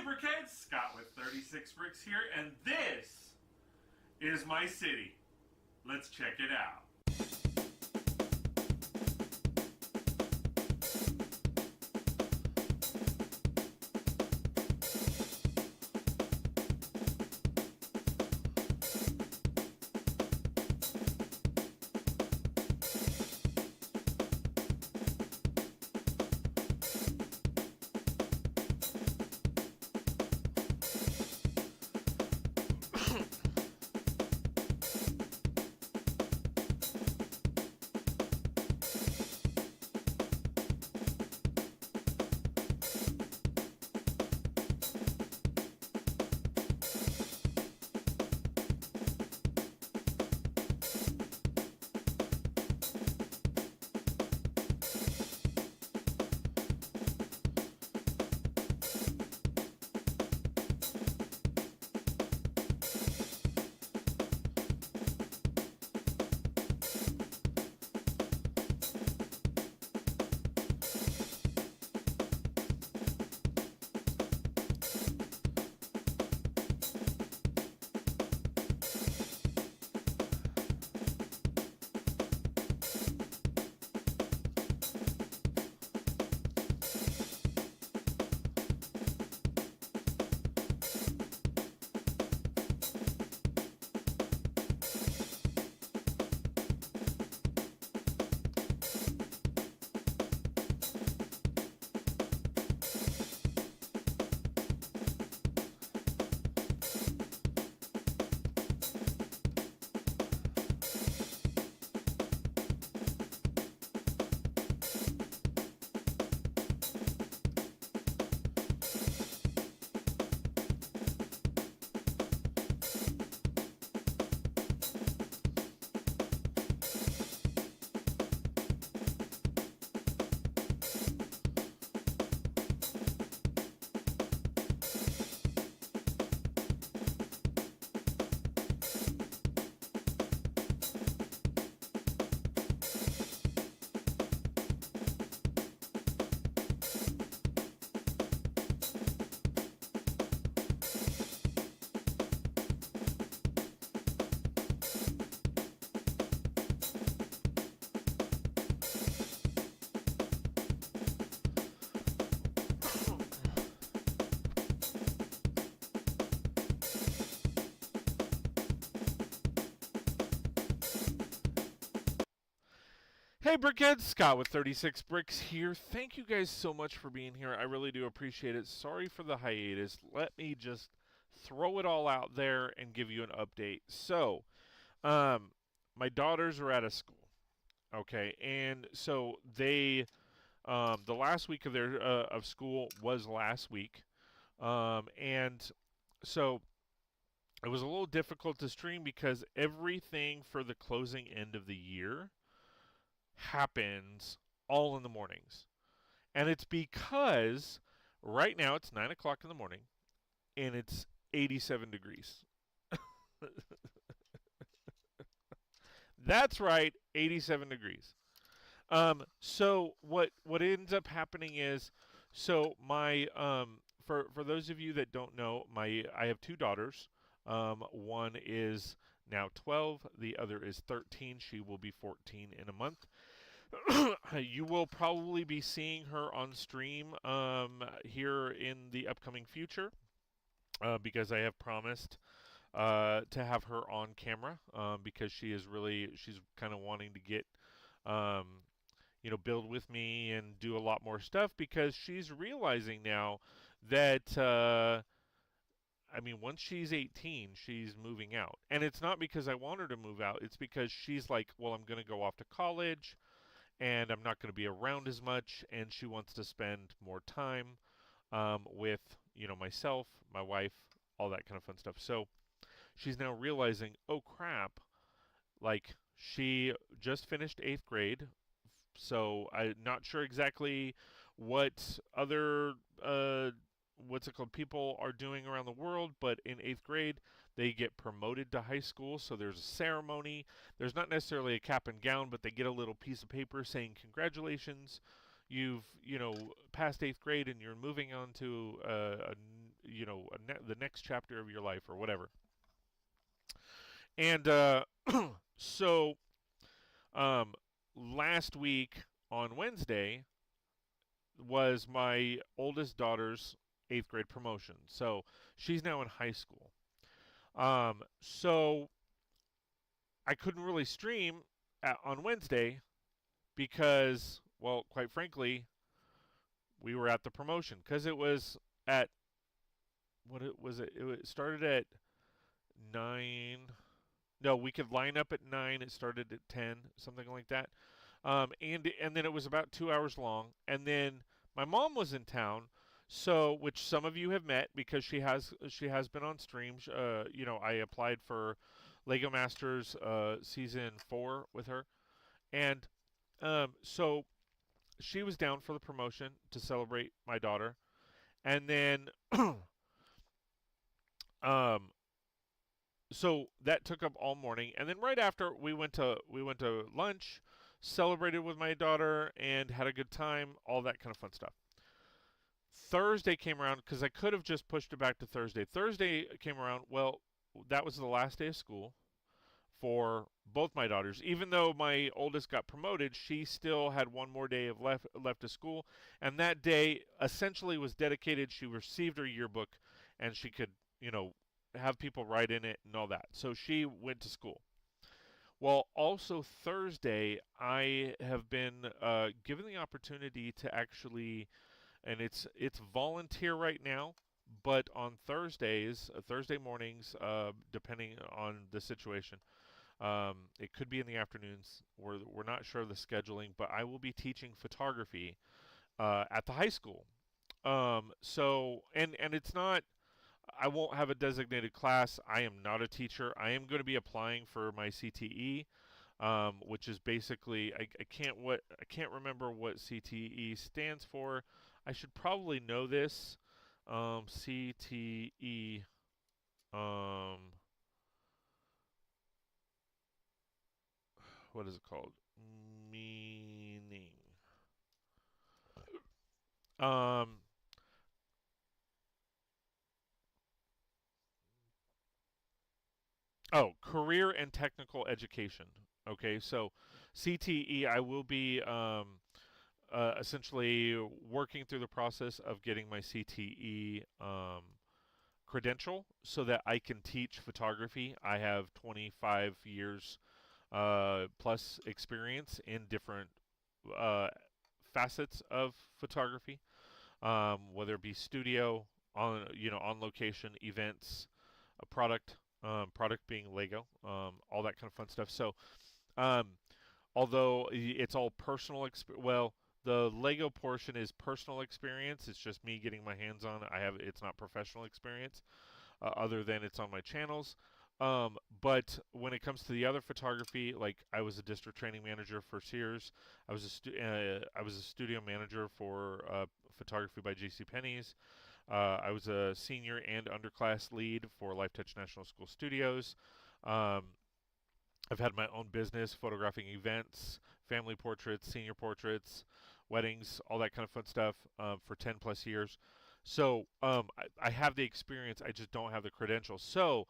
Brixheads, Scott with 36 Brix here, and this is my city. Let's check it out. Hey Brixheads, Scott with 36 Brix here. Thank you guys so much for being here. I really do appreciate it. Sorry for the hiatus. Let me just throw it all out there and give you an update. So, my daughters are out of school, okay, and so the last week of their of school was last week, and so it was a little difficult to stream because everything for the closing end of the year happens all in the mornings. And it's because right now it's 9 o'clock in the morning and it's 87 degrees. That's right, 87 degrees. So what ends up happening is, so my for those of you that don't know, I have two daughters. One is now 12, the other is 13. She will be 14 in a month. You will probably be seeing her on stream here in the upcoming future because I have promised to have her on camera because she's kind of wanting to get build with me and do a lot more stuff because she's realizing now that once she's 18, she's moving out. And it's not because I want her to move out. It's because she's like, well, I'm going to go off to college and I'm not going to be around as much. And she wants to spend more time with, myself, my wife, all that kind of fun stuff. So she's now realizing, oh, crap, like she just finished 8th grade. So I'm not sure exactly what other what's it called, people are doing around the world, but in 8th grade they get promoted to high school, so there's a ceremony. There's not necessarily a cap and gown, but they get a little piece of paper saying congratulations, you've passed 8th grade and you're moving on to the next chapter of your life or whatever. And so um, last week on Wednesday was my oldest daughter's eighth grade promotion. So she's now in high school. So I couldn't really stream on Wednesday because, well, quite frankly, we were at the promotion because it was at what it was. It started at 9. No, we could line up at 9. It started at 10, something like that. And then it was about 2 hours long. And then my mom was in town, so which some of you have met because she has been on streams. I applied for Lego Masters season 4 with her, and so she was down for the promotion to celebrate my daughter, and then um, so that took up all morning, and then right after we went to lunch, celebrated with my daughter, and had a good time, all that kind of fun stuff. Thursday came around because I could have just pushed it back to Thursday. Thursday came around. Well, that was the last day of school for both my daughters. Even though my oldest got promoted, she still had one more day of left of school, and that day essentially was dedicated. She received her yearbook, and she could, have people write in it and all that. So she went to school. Well, also Thursday, I have been given the opportunity to actually, and it's volunteer right now, but on Thursdays, Thursday mornings, depending on the situation, it could be in the afternoons. We're not sure of the scheduling, but I will be teaching photography at the high school. And it's not. I won't have a designated class. I am not a teacher. I am going to be applying for my CTE, which is basically I can't remember what CTE stands for. I should probably know this. CTE. Um, what is it called? Meaning. Um, Career and technical education. Okay, so CTE, I will be essentially working through the process of getting my CTE credential so that I can teach photography. I have 25 years plus experience in different uh, facets of photography, whether it be studio, on location, events, a product being Lego, all that kind of fun stuff. So um, although it's all personal, well, the Lego portion is personal experience. It's just me getting my hands on it. It's not professional experience, other than it's on my channels. But when it comes to the other photography, like I was a district training manager for Sears, I was a studio manager for photography by JCPenney's. I was a senior and underclass lead for Lifetouch National School Studios. Um, I've had my own business photographing events, family portraits, senior portraits, weddings, all that kind of fun stuff for 10 plus years. So I have the experience, I just don't have the credentials. So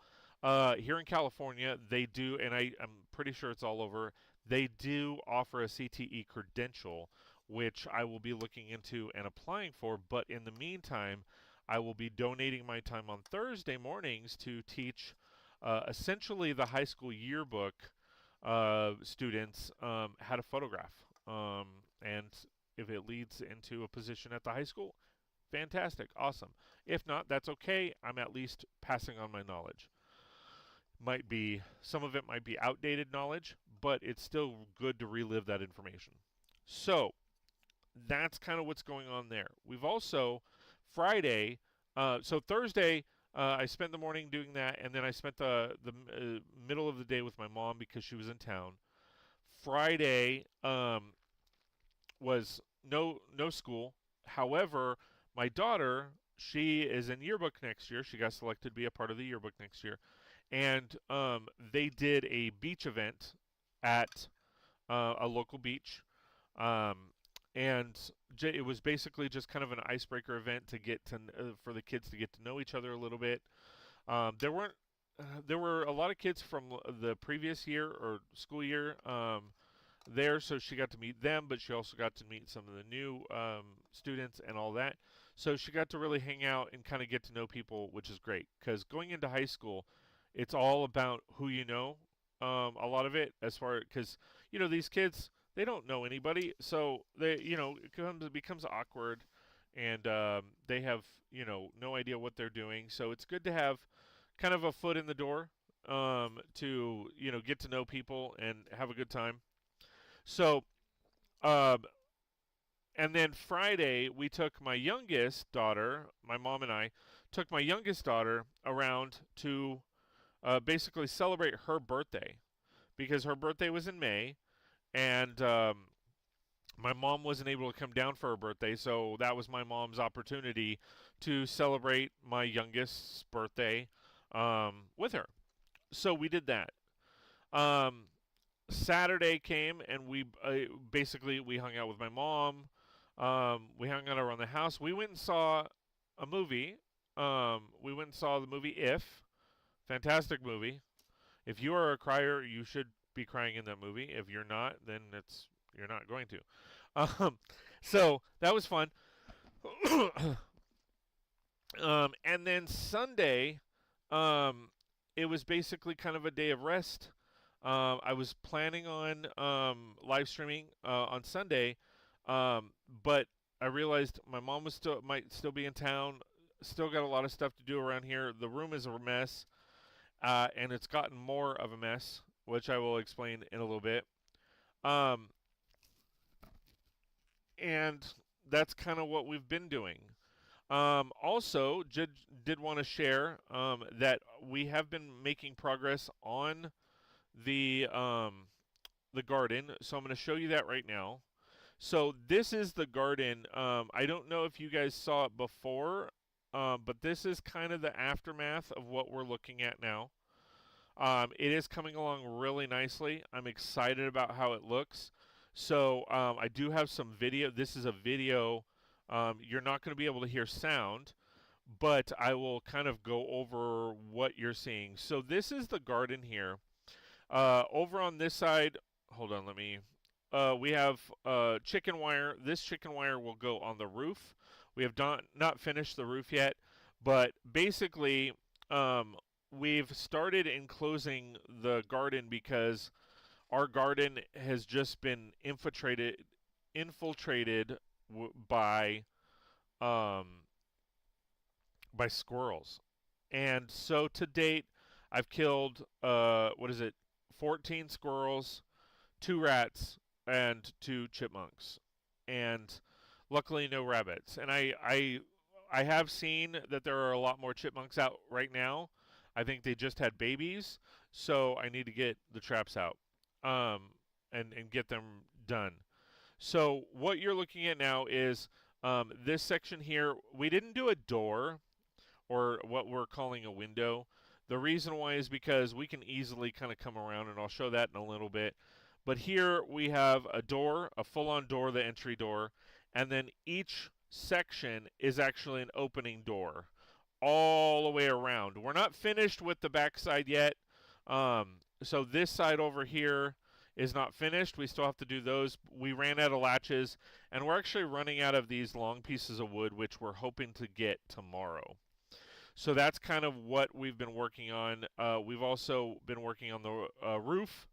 here in California, they do, and I'm pretty sure it's all over, they do offer a CTE credential, which I will be looking into and applying for. But in the meantime, I will be donating my time on Thursday mornings to teach essentially the high school yearbook students how to photograph. And if it leads into a position at the high school, fantastic, awesome. If not, that's okay. I'm at least passing on my knowledge. Some of it might be outdated knowledge, but it's still good to relive that information. So that's kind of what's going on there. We've also Friday, so Thursday, I spent the morning doing that, and then I spent the middle of the day with my mom because she was in town. Friday was no school. However, my daughter, she is in yearbook next year. She got selected to be a part of the yearbook next year, and they did a beach event at a local beach, um, and it was basically just kind of an icebreaker event to get to for the kids to get to know each other a little bit. There weren't there were a lot of kids from the previous year or school year there, so she got to meet them, but she also got to meet some of the new students and all that. So she got to really hang out and kind of get to know people, which is great. Because going into high school, it's all about who you know. A lot of it, as far because these kids they don't know anybody, so it becomes awkward, and they have no idea what they're doing. So it's good to have kind of a foot in the door to get to know people and have a good time. So, um, and then Friday, we took my youngest daughter, my mom and I took my youngest daughter around to basically celebrate her birthday because her birthday was in May, and my mom wasn't able to come down for her birthday, so that was my mom's opportunity to celebrate my youngest's birthday with her. So we did that. Um, Saturday came and we basically we hung out with my mom. We hung out around the house. We went and saw a movie. We went and saw the movie If. Fantastic movie. If you are a crier, you should be crying in that movie. If you're not, then you're not going to. So that was fun. And then Sunday, it was basically kind of a day of rest. I was planning on live streaming on Sunday, but I realized my mom might still be in town. Still got a lot of stuff to do around here. The room is a mess, and it's gotten more of a mess, which I will explain in a little bit. Um, and that's kind of what we've been doing. Also, did want to share that we have been making progress on the garden. So I'm going to show you that right now. So this is the garden. I don't know if you guys saw it before, but this is kind of the aftermath of what we're looking at now. It is coming along really nicely. I'm excited about how it looks. So I do have some video. This is a video. You're not going to be able to hear sound, but I will kind of go over what you're seeing. So this is the garden here. Over on this side, hold on, let me. We have chicken wire. This chicken wire will go on the roof. We have not finished the roof yet, but basically, we've started enclosing the garden because our garden has just been infiltrated um, by squirrels, and so to date, I've killed 14 squirrels, 2 rats, and 2 chipmunks, and luckily no rabbits. And I have seen that there are a lot more chipmunks out right now. I think they just had babies, so I need to get the traps out and get them done. So what you're looking at now is this section here. We didn't do a door or what we're calling a window. The reason why is because we can easily kind of come around, and I'll show that in a little bit. But here we have a door, a full-on door, the entry door, and then each section is actually an opening door all the way around. We're not finished with the back side yet. So this side over here is not finished. We still have to do those. We ran out of latches, and we're actually running out of these long pieces of wood, which we're hoping to get tomorrow. So that's kind of what we've been working on. We've also been working on the roof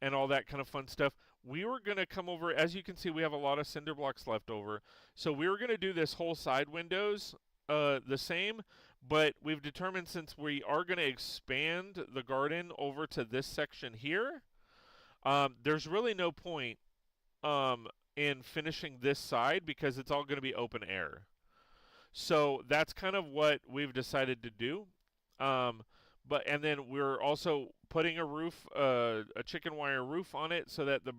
and all that kind of fun stuff. We were going to come over, as you can see, we have a lot of cinder blocks left over. So we were going to do this whole side windows the same, but we've determined since we are going to expand the garden over to this section here, there's really no point in finishing this side because it's all going to be open air. So that's kind of what we've decided to do. And then we're also putting a roof, a chicken wire roof on it so that the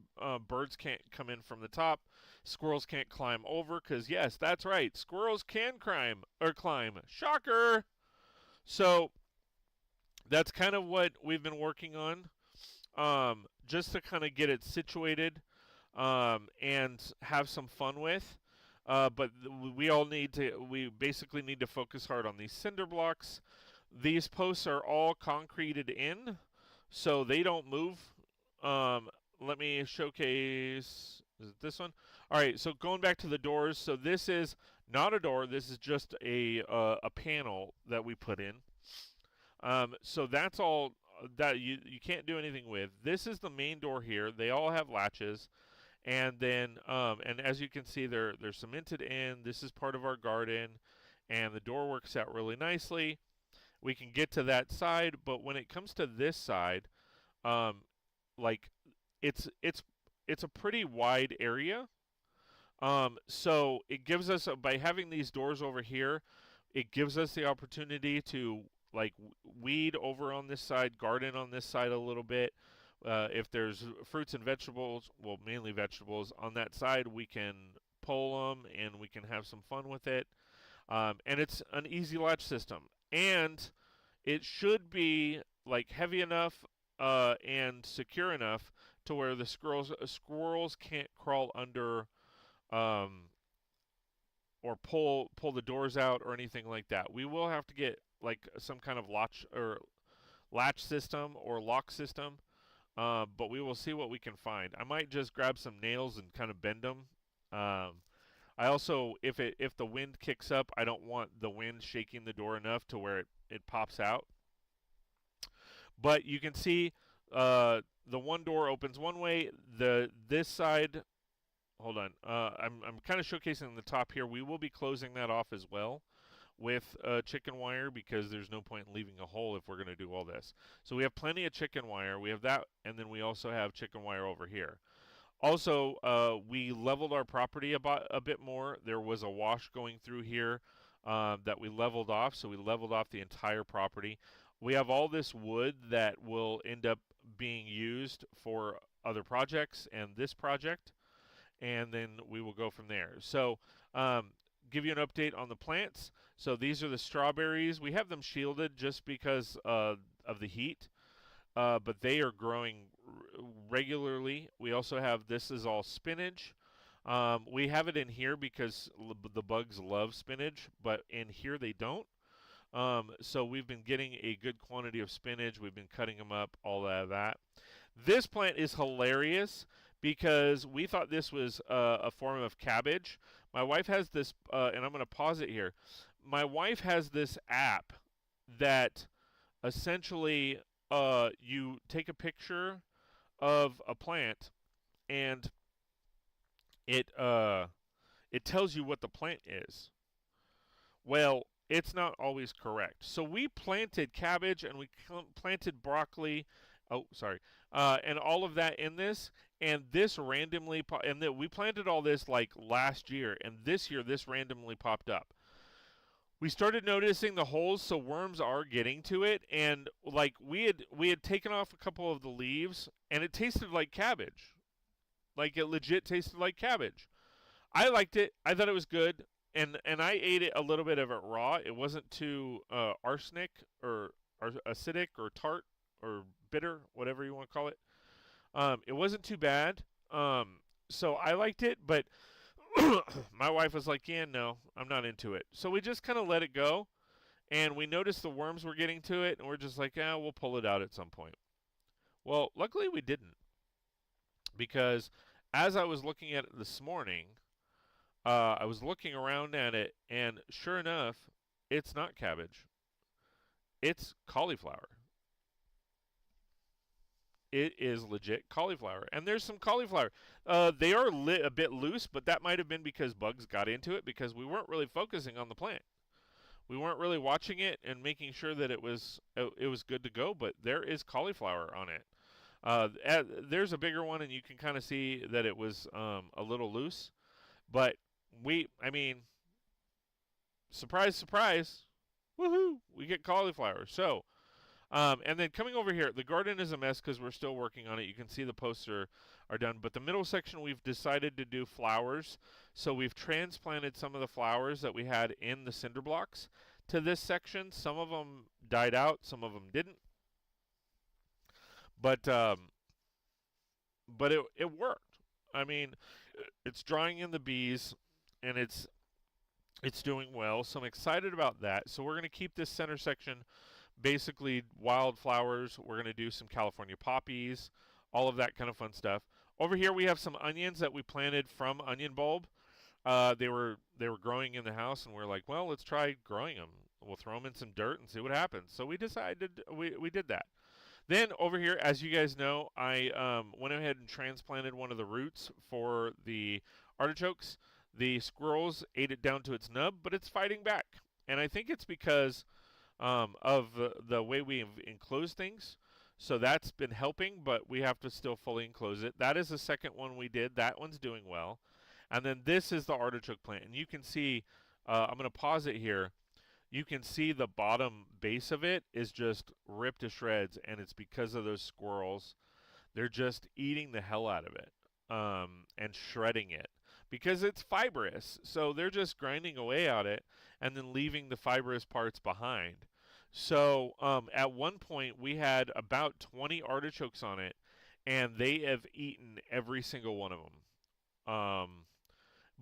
birds can't come in from the top. Squirrels can't climb over because, yes, that's right. Squirrels can climb. Shocker! So that's kind of what we've been working on just to kind of get it situated and have some fun with. But we basically need to focus hard on these cinder blocks. These posts are all concreted in, so they don't move. Um, Let me showcase. Is it this one? All right. So going back to the doors. So this is not a door. This is just a panel that we put in. So that's all that you can't do anything with. This is the main door here. They all have latches. And then, and as you can see, they're cemented in. This is part of our garden, and the door works out really nicely. We can get to that side, but when it comes to this side, um, like it's a pretty wide area. So it gives us by having these doors over here, it gives us the opportunity to like weed over on this side, garden on this side a little bit. If there's fruits and vegetables, well, mainly vegetables on that side, we can pull them and we can have some fun with it. And it's an easy latch system, and it should be like heavy enough and secure enough to where the squirrels can't crawl under um, or pull the doors out or anything like that. We will have to get like some kind of latch system or lock system, but we will see what we can find. I might just grab some nails and kind of bend them. I also, if the wind kicks up, I don't want the wind shaking the door enough to where it pops out. But you can see the one door opens one way. This side, hold on. I'm kind of showcasing the top here. We will be closing that off as well with chicken wire because there's no point in leaving a hole if we're going to do all this. So we have plenty of chicken wire. We have that, and then we also have chicken wire over here. Also, we leveled our property about a bit more. There was a wash going through here that we leveled off, so we leveled off the entire property. We have all this wood that will end up being used for other projects and this project, and then we will go from there. So, give you an update on the plants. So these are the strawberries. We have them shielded just because of the heat, but they are growing regularly. We also have this is all spinach. We have it in here because the bugs love spinach, but in here they don't. So we've been getting a good quantity of spinach. We've been cutting them up, all of that. This plant is hilarious because we thought this was a form of cabbage. My wife has this, and I'm going to pause it here. My wife has this app that essentially you take a picture of a plant and it tells you what the plant is. Well, it's not always correct. So we planted cabbage and we planted broccoli. Oh, sorry. And all of that in this, and this randomly, and we planted all this like last year, and this year this randomly popped up. We started noticing the holes, so worms are getting to it, and like we had taken off a couple of the leaves, and it tasted like cabbage. Like it legit tasted like cabbage. I liked it. I thought it was good, and I ate it a little bit of it raw. It wasn't too arsenic or acidic or tart or bitter, whatever you want to call it. It wasn't too bad. So I liked it, but my wife was like, "Yeah, no, I'm not into it." So we just kind of let it go, and we noticed the worms were getting to it, and we're just like, "Yeah, we'll pull it out at some point." Well, luckily we didn't, because as I was looking at it this morning, I was looking around at it, and sure enough, it's not cabbage. It's cauliflower. It is legit cauliflower, and there's some cauliflower. They are a bit loose, but that might have been because bugs got into it because we weren't really focusing on the plant. We weren't really watching it and making sure that it was good to go. But there is cauliflower on it. There's a bigger one, and you can kind of see that it was a little loose. But I mean, surprise, surprise, woohoo! We get cauliflower. So. And then coming over here, the garden is a mess because we're still working on it. You can see the posts are done. But the middle section, we've decided to do flowers. So we've transplanted some of the flowers that we had in the cinder blocks to this section. Some of them died out. Some of them didn't. But it worked. I mean, it's drawing in the bees. and it's doing well. So I'm excited about that. So we're going to keep this center section basically wildflowers. We're going to do some California poppies, all of that kind of fun stuff. Over here we have some onions that we planted from onion bulb. They were growing in the house, and we're like, well, let's try growing them. We'll throw them in some dirt and see what happens. So we decided we did that. Then over here, as you guys know, I went ahead and transplanted one of the roots for the artichokes. The squirrels ate it down to its nub, but it's fighting back. And I think it's because of the way we enclose things. So that's been helping, but we have to still fully enclose it. That is the second one we did. That one's doing well. And then this is the artichoke plant. And you can see, I'm going to pause it here. You can see the bottom base of it is just ripped to shreds, and it's because of those squirrels. They're just eating the hell out of it and shredding it because it's fibrous. So they're just grinding away at it and then leaving the fibrous parts behind. So at one point, we had about 20 artichokes on it, and they have eaten every single one of them.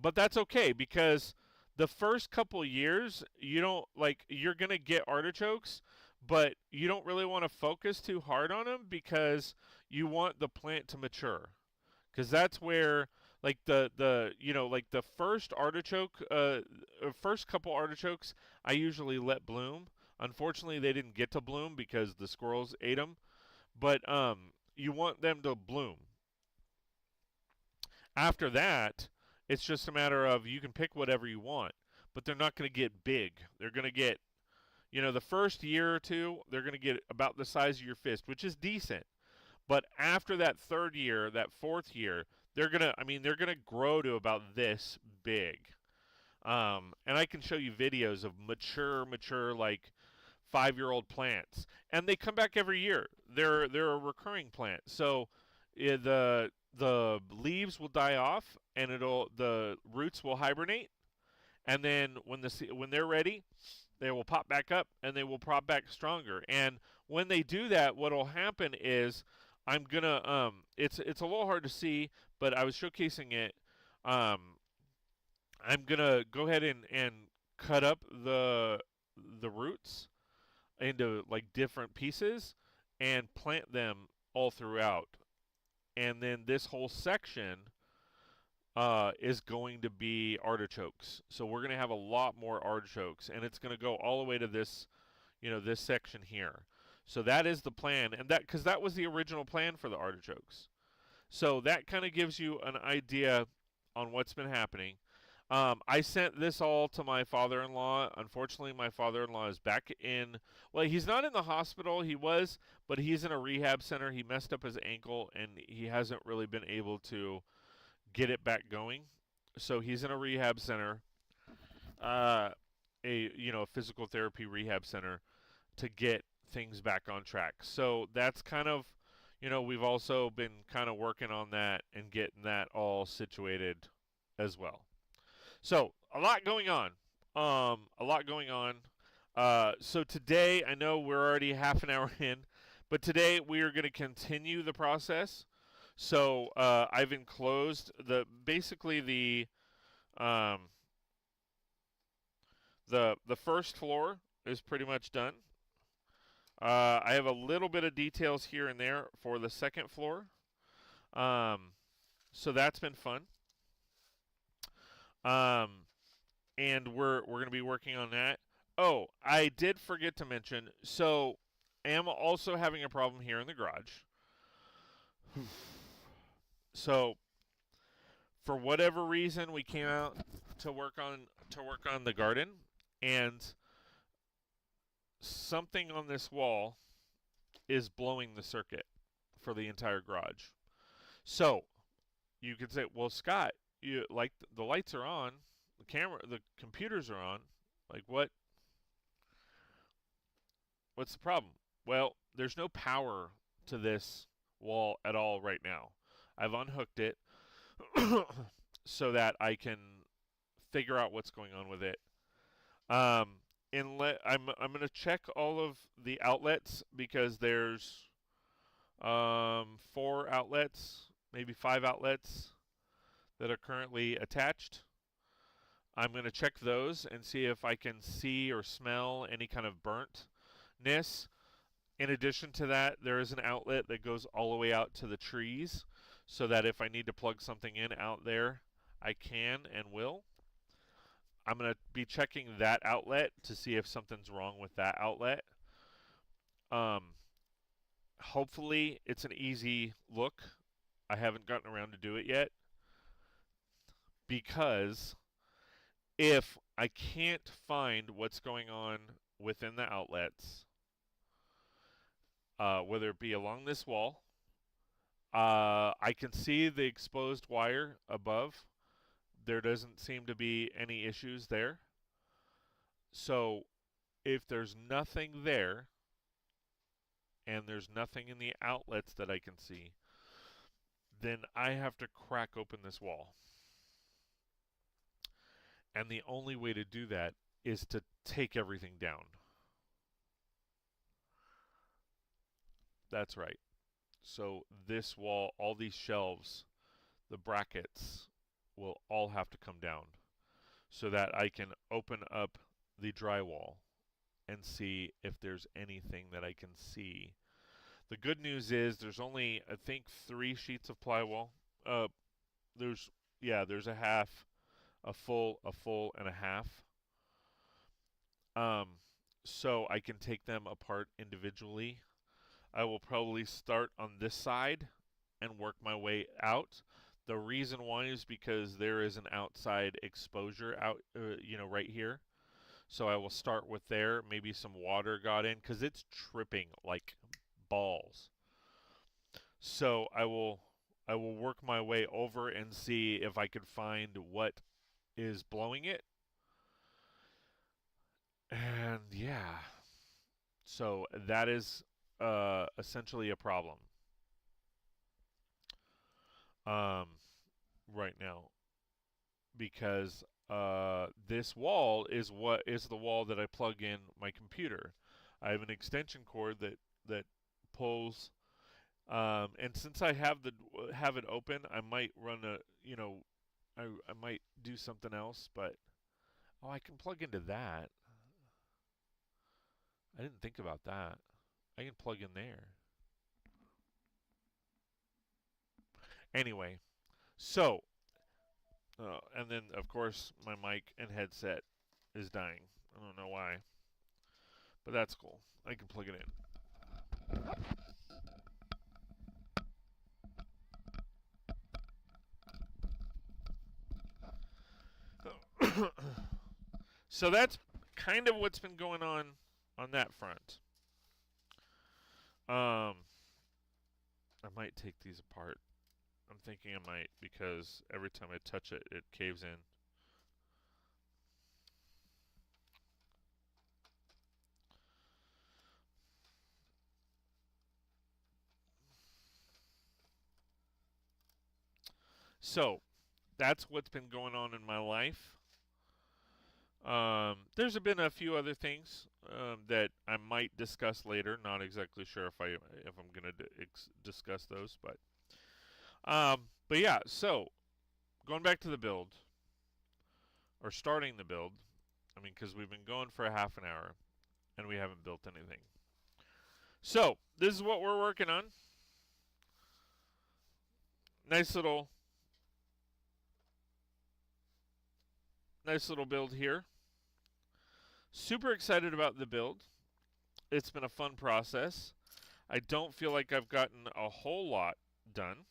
But that's okay because the first couple years, you don't you're going to get artichokes, but you don't really want to focus too hard on them because you want the plant to mature. Cuz that's where the first artichoke first couple artichokes I usually let bloom. Unfortunately, they didn't get to bloom because the squirrels ate them, but you want them to bloom. After that, it's just a matter of you can pick whatever you want, but they're not going to get big. They're going to get, the first year or two, they're going to get about the size of your fist, which is decent. But after that third year, that fourth year, they're going to grow to about this big. And I can show you videos of mature, like 5-year-old plants, and they come back every year. They're a recurring plant. So the leaves will die off, and the roots will hibernate, and then when they're ready, they will pop back up, and they will pop back stronger. And when they do that, what will happen is I'm gonna it's a little hard to see, but I was showcasing it. I'm gonna go ahead and cut up the roots into like different pieces and plant them all throughout. And then this whole section is going to be artichokes. So we're going to have a lot more artichokes, and it's going to go all the way to this, this section here. So that is the plan, and because that was the original plan for the artichokes. So that kind of gives you an idea on what's been happening. I sent this all to my father-in-law. Unfortunately, my father-in-law is back in. Well, he's not in the hospital. He was, but he's in a rehab center. He messed up his ankle, and he hasn't really been able to get it back going. So he's in a rehab center, a physical therapy rehab center, to get things back on track. So that's kind of, we've also been kind of working on that and getting that all situated as well. So a lot going on. A lot going on. So today, I know we're already half an hour in, but today we are going to continue the process. So I've enclosed basically the first floor is pretty much done. I have a little bit of details here and there for the second floor. So that's been fun. And we're going to be working on that. Oh, I did forget to mention. So I am also having a problem here in the garage. So for whatever reason, we came out to work on the garden, and something on this wall is blowing the circuit for the entire garage. So you could say, well, Scott, you like the lights are on, the computers are on, like what's the problem? Well, there's no power to this wall at all right now. I've unhooked it so that I can figure out what's going on with it. I'm going to check all of the outlets because there's 4 outlets, maybe 5 outlets that are currently attached. I'm going to check those and see if I can see or smell any kind of burntness. In addition to that, there is an outlet that goes all the way out to the trees so that if I need to plug something in out there, I can and will. I'm going to be checking that outlet to see if something's wrong with that outlet. Hopefully, it's an easy look. I haven't gotten around to do it yet because if I can't find what's going on within the outlets, whether it be along this wall, I can see the exposed wire above. There doesn't seem to be any issues there. So if there's nothing there, and there's nothing in the outlets that I can see, then I have to crack open this wall. And the only way to do that is to take everything down. That's right. So this wall, all these shelves, the brackets will all have to come down so that I can open up the drywall and see if there's anything that I can see. The good news is there's only, I think, 3 sheets of plywall. There's a half, a full, and a half. So I can take them apart individually. I will probably start on this side and work my way out. The reason why is because there is an outside exposure out, right here. So I will start with there. Maybe some water got in because it's tripping like balls. So I will work my way over and see if I could find what is blowing it. And yeah, so that is essentially a problem right now because this wall is the wall that I plug in my computer. I have an extension cord that pulls, and since I have it open, I might run I might do something else, but I can plug into that. I didn't think about that. I can plug in there. Anyway, so and then of course my mic and headset is dying. I don't know why, but that's cool. I can plug it in. So that's kind of what's been going on that front. I might take these apart. I'm thinking I might because every time I touch it, it caves in. So that's what's been going on in my life. There's been a few other things that I might discuss later. Not exactly sure if I'm gonna discuss those, but yeah. So going back to the build or starting the build. I mean, because we've been going for a half an hour and we haven't built anything. So this is what we're working on. Nice little build here. Super excited about the build. It's been a fun process. I don't feel like I've gotten a whole lot done,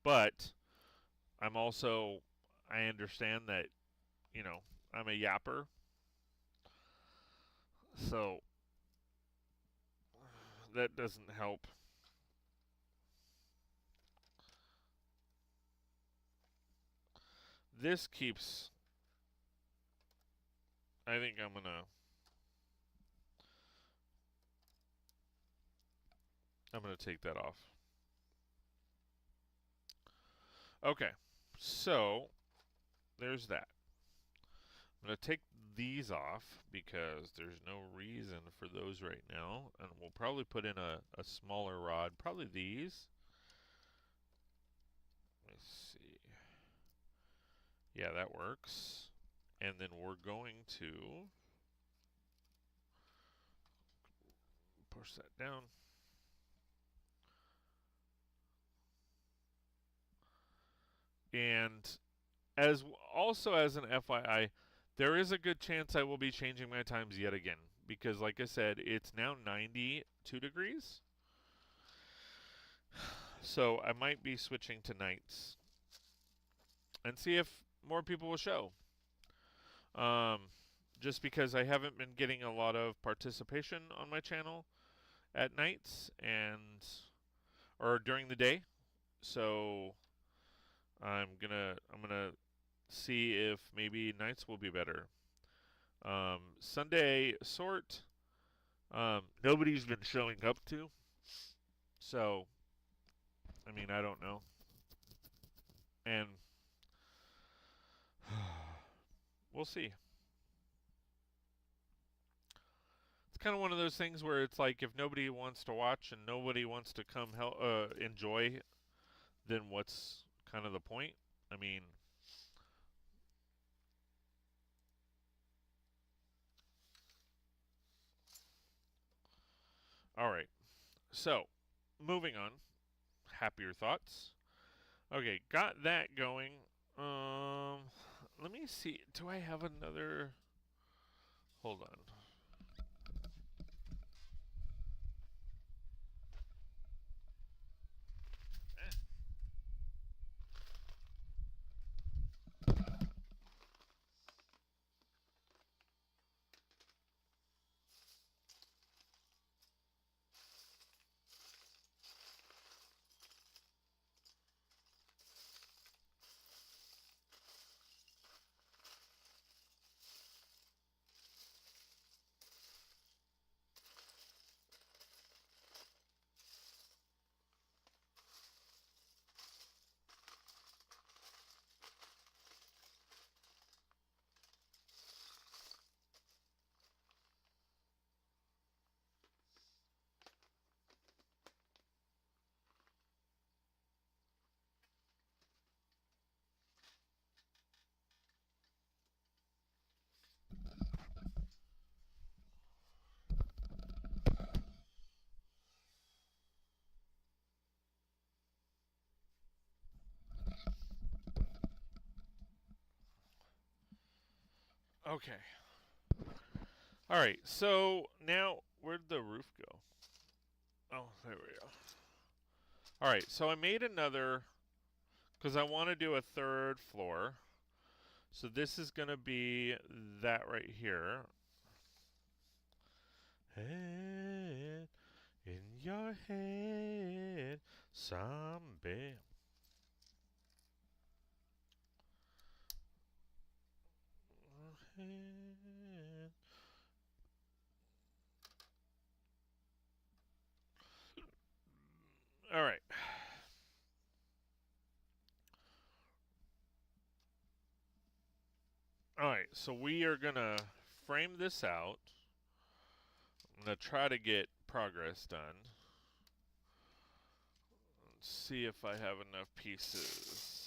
but I understand that, I'm a yapper. So that doesn't help. This keeps, I think I'm gonna take that off. Okay, so there's that. I'm gonna take these off because there's no reason for those right now, and we'll probably put in a smaller rod, probably these. Let's see. Yeah, that works. And then we're going to push that down. And also as an FYI, there is a good chance I will be changing my times yet again. Because like I said, it's now 92 degrees. So I might be switching to nights. And see if more people will show. Um, just because I haven't been getting a lot of participation on my channel at nights or during the day. So I'm gonna see if maybe nights will be better. Sunday sort. Nobody's been showing up to. So I mean I don't know. And we'll see. It's kind of one of those things where it's like if nobody wants to watch and nobody wants to come enjoy, then what's kind of the point? I mean, all right. So, moving on. Happier thoughts. Okay, got that going. Let me see. Do I have another? Hold on. Okay. All right. So now, where'd the roof go? Oh, there we go. All right. So I made another because I want to do a third floor. So this is going to be that right here. Head in your head, zombie. All right. All right. So we are going to frame this out. I'm going to try to get progress done. Let's see if I have enough pieces.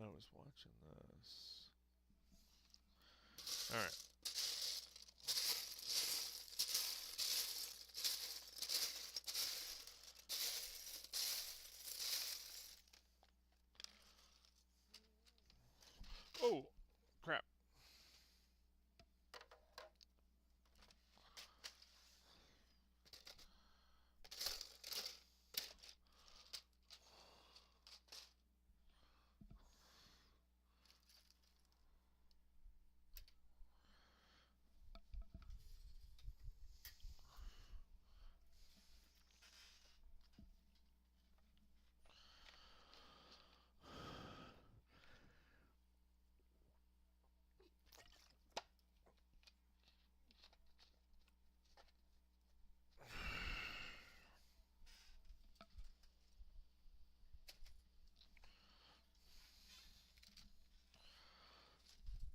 I was watching this. All right. Oh, crap.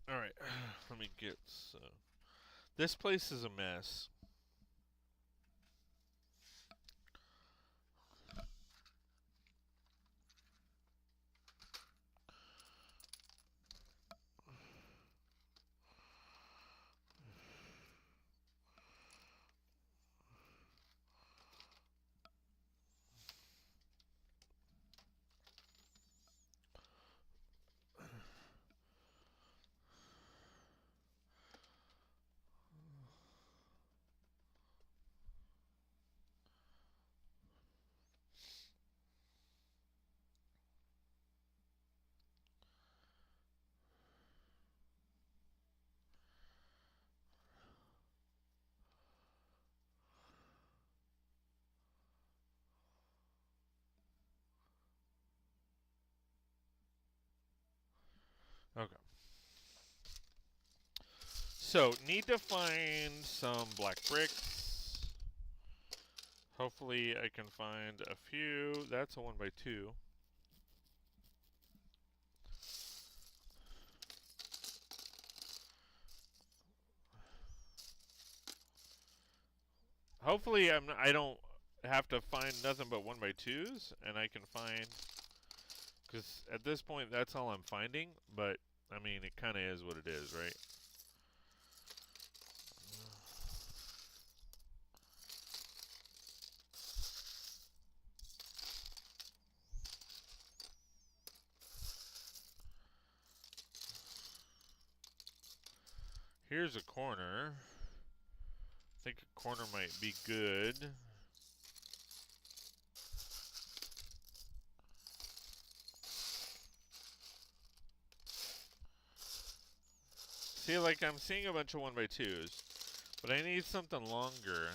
All right. Let me get. This place is a mess. So, need to find some black bricks. Hopefully I can find a few. That's a 1x2. Hopefully I don't have to find nothing but 1x2s, and I can find, because at this point that's all I'm finding, but I mean it kind of is what it is, right? Here's a corner. I think a corner might be good. See, like, I'm seeing a bunch of 1x2s, but I need something longer.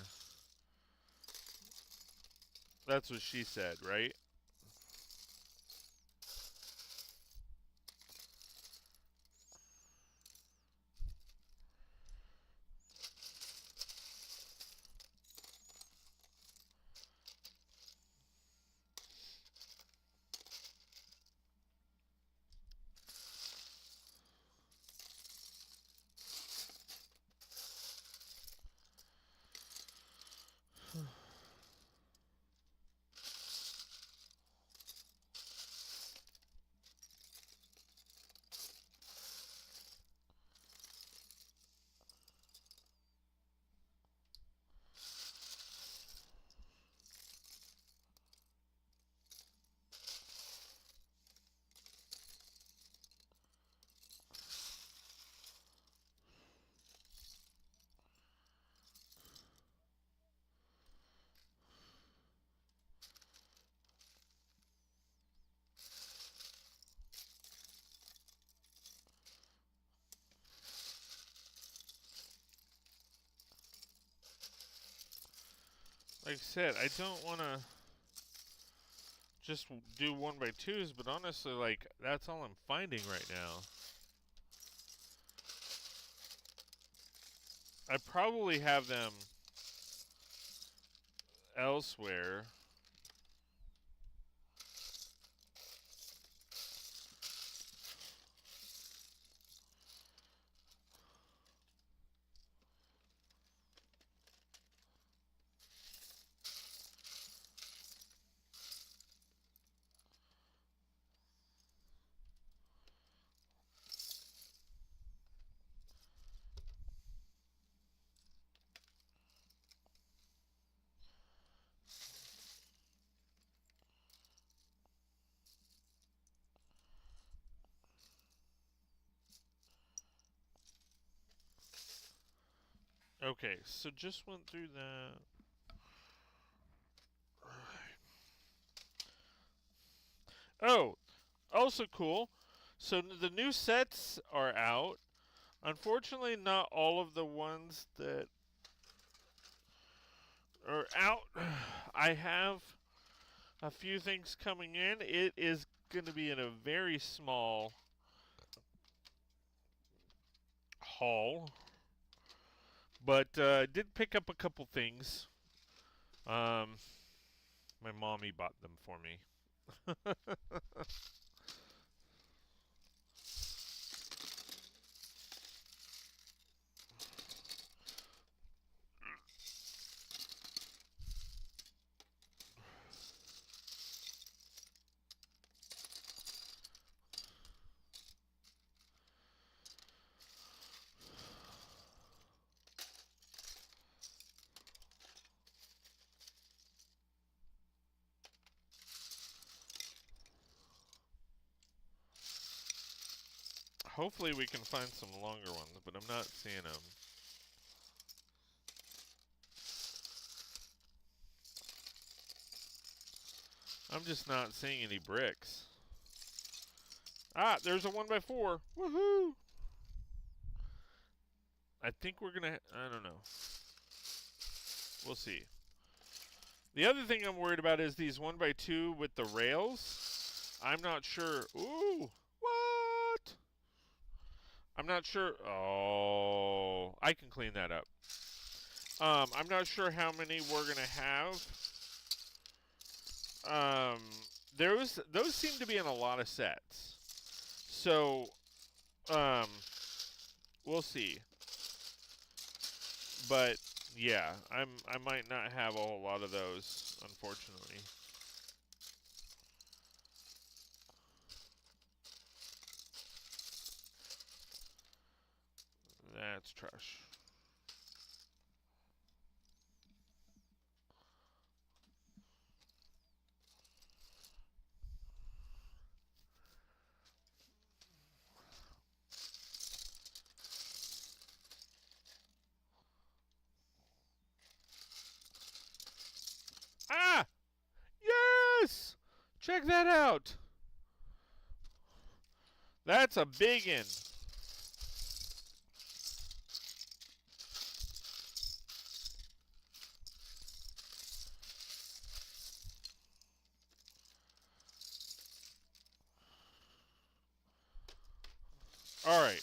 That's what she said, right? Like I said, I don't want to just do 1x2s, but honestly, like, that's all I'm finding right now. I probably have them elsewhere. Okay, so just went through that. Oh, also cool. So the new sets are out. Unfortunately, not all of the ones that are out. I have a few things coming in. It is going to be in a very small haul. But did pick up a couple things. My mommy bought them for me. Hopefully we can find some longer ones, but I'm not seeing them. I'm just not seeing any bricks. Ah, there's a 1x4. Woohoo! I think we're gonna, I don't know. We'll see. The other thing I'm worried about is these 1x2 with the rails. I'm not sure. Ooh, what? I'm not sure. Oh, I can clean that up. I'm not sure how many we're gonna have. Those seem to be in a lot of sets. So, we'll see. But yeah, I might not have a whole lot of those, unfortunately. That's trash. Ah! Yes! Check that out. That's a biggin. All right.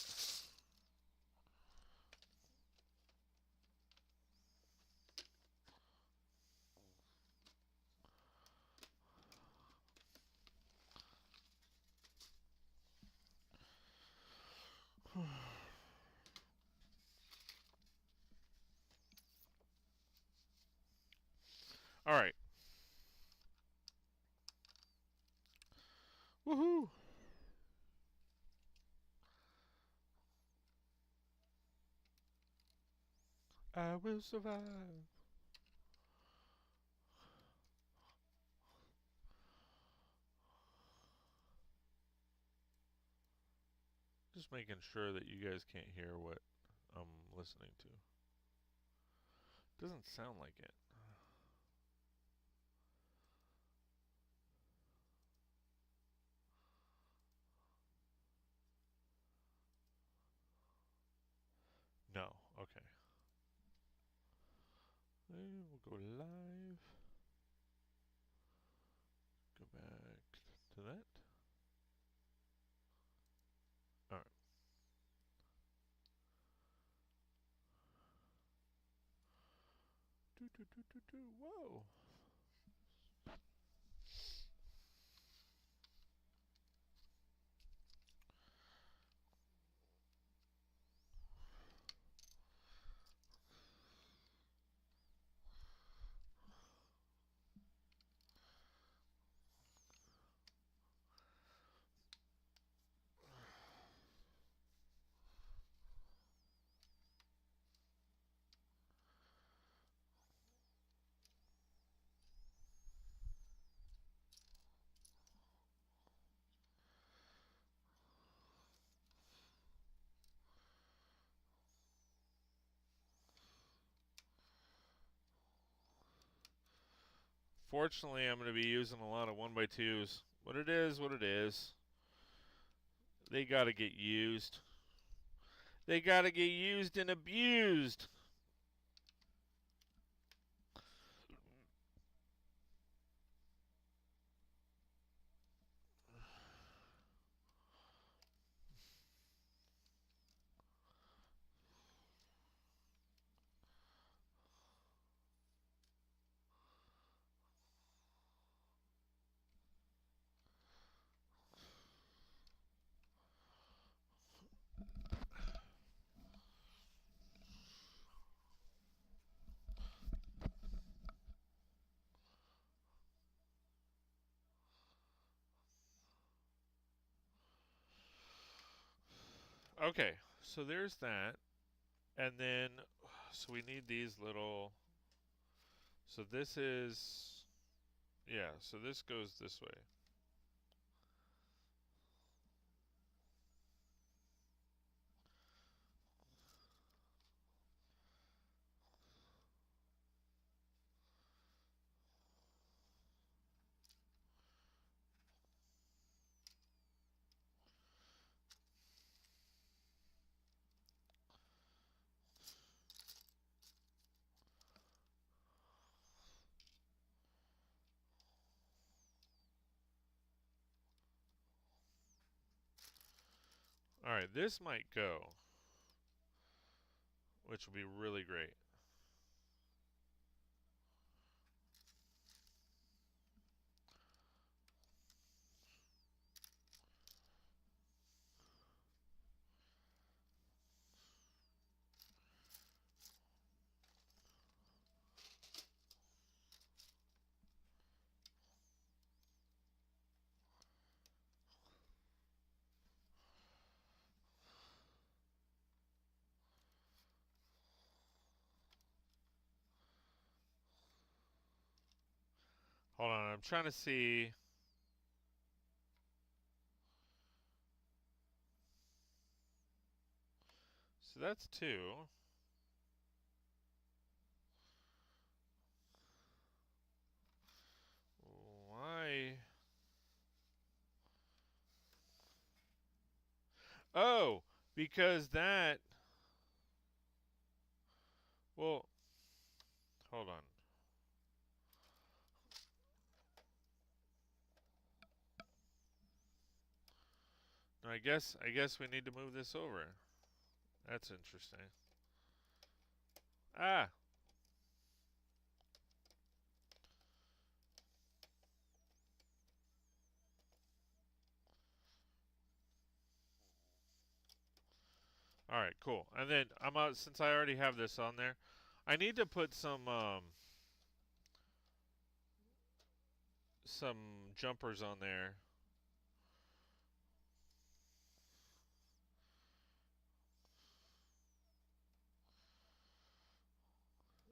All right. Woohoo! I will survive. Just making sure that you guys can't hear what I'm listening to. Doesn't sound like it. No. Okay. And we'll go live. Go back to that. All right. Whoa. Fortunately, I'm going to be using a lot of 1x2s. What it is, what it is. They got to get used. They got to get used and abused. Okay, so there's that. And then, so we need these little. So this is. Yeah, so this goes this way. Alright, this might go, which will be really great. Hold on, I'm trying to see. So that's 2. Why? Oh, because that. Well, hold on. I guess we need to move this over. That's interesting. Ah. All right, cool. And then I'm out since I already have this on there. I need to put some jumpers on there.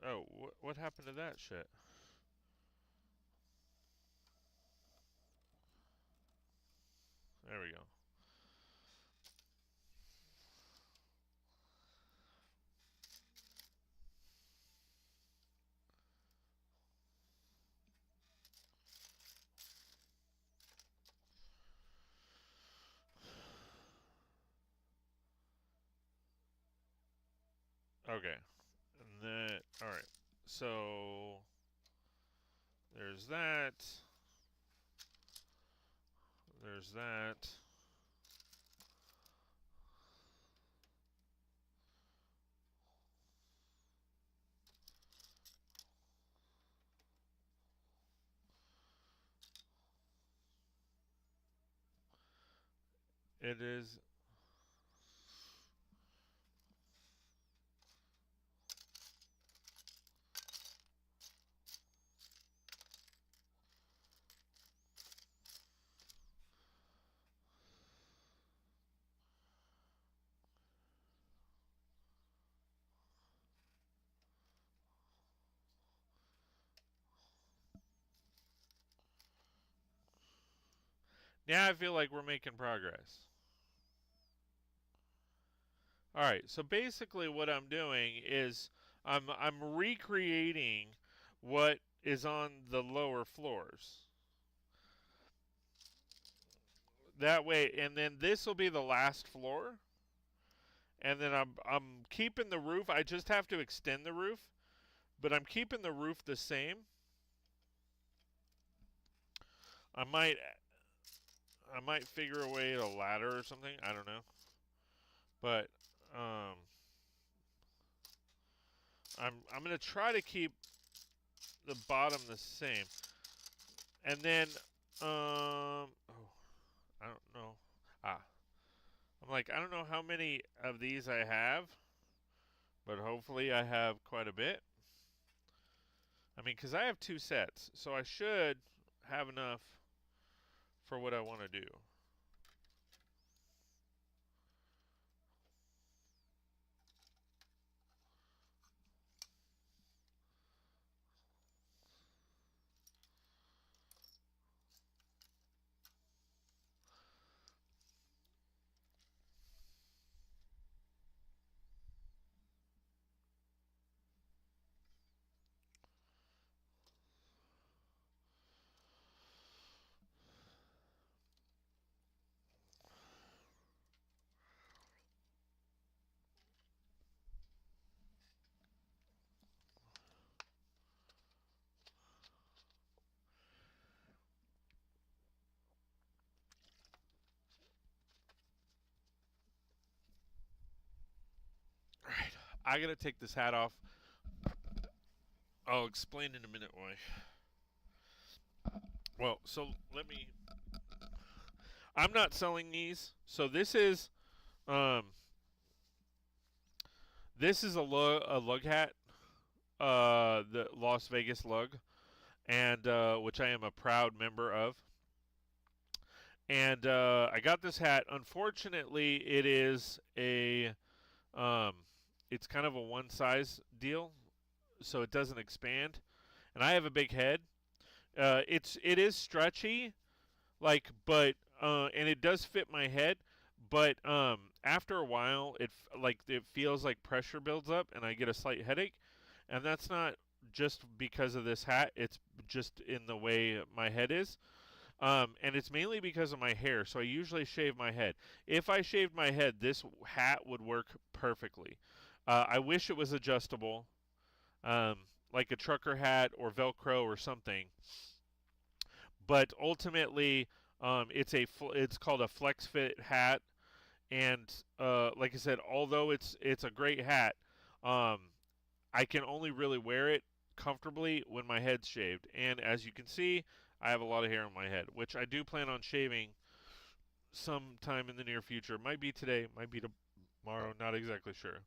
Oh, what happened to that shit? There we go. Okay. And then all right. So there's that. There's that. It is. Yeah, I feel like we're making progress. All right. So basically, what I'm doing is I'm recreating what is on the lower floors. That way, and then this will be the last floor. And then I'm keeping the roof. I just have to extend the roof, but I'm keeping the roof the same. I might I might figure a way to ladder or something. I don't know. But um, I'm gonna try to keep the bottom the same. And then oh, I don't know. Ah, I'm like I don't know how many of these I have, but hopefully I have quite a bit. I mean, because I have 2 sets, so I should have enough for what I want to do. I gotta take this hat off. I'll explain in a minute why. Well, so let me. I'm not selling these. So um this is a lug hat, the Las Vegas lug, and which I am a proud member of. And I got this hat. Unfortunately, um, it's kind of a one size deal, so it doesn't expand. And I have a big head. It is stretchy, and it does fit my head. But after a while, it feels like pressure builds up, and I get a slight headache. And that's not just because of this hat. It's just in the way my head is. And it's mainly because of my hair. So I usually shave my head. If I shaved my head, this hat would work perfectly. I wish it was adjustable, um, like a trucker hat or Velcro or something. But ultimately, it's called a flex fit hat. And like I said, although it's a great hat, um, I can only really wear it comfortably when my head's shaved. And as you can see, I have a lot of hair on my head, which I do plan on shaving sometime in the near future. Might be today, might be tomorrow, not exactly sure.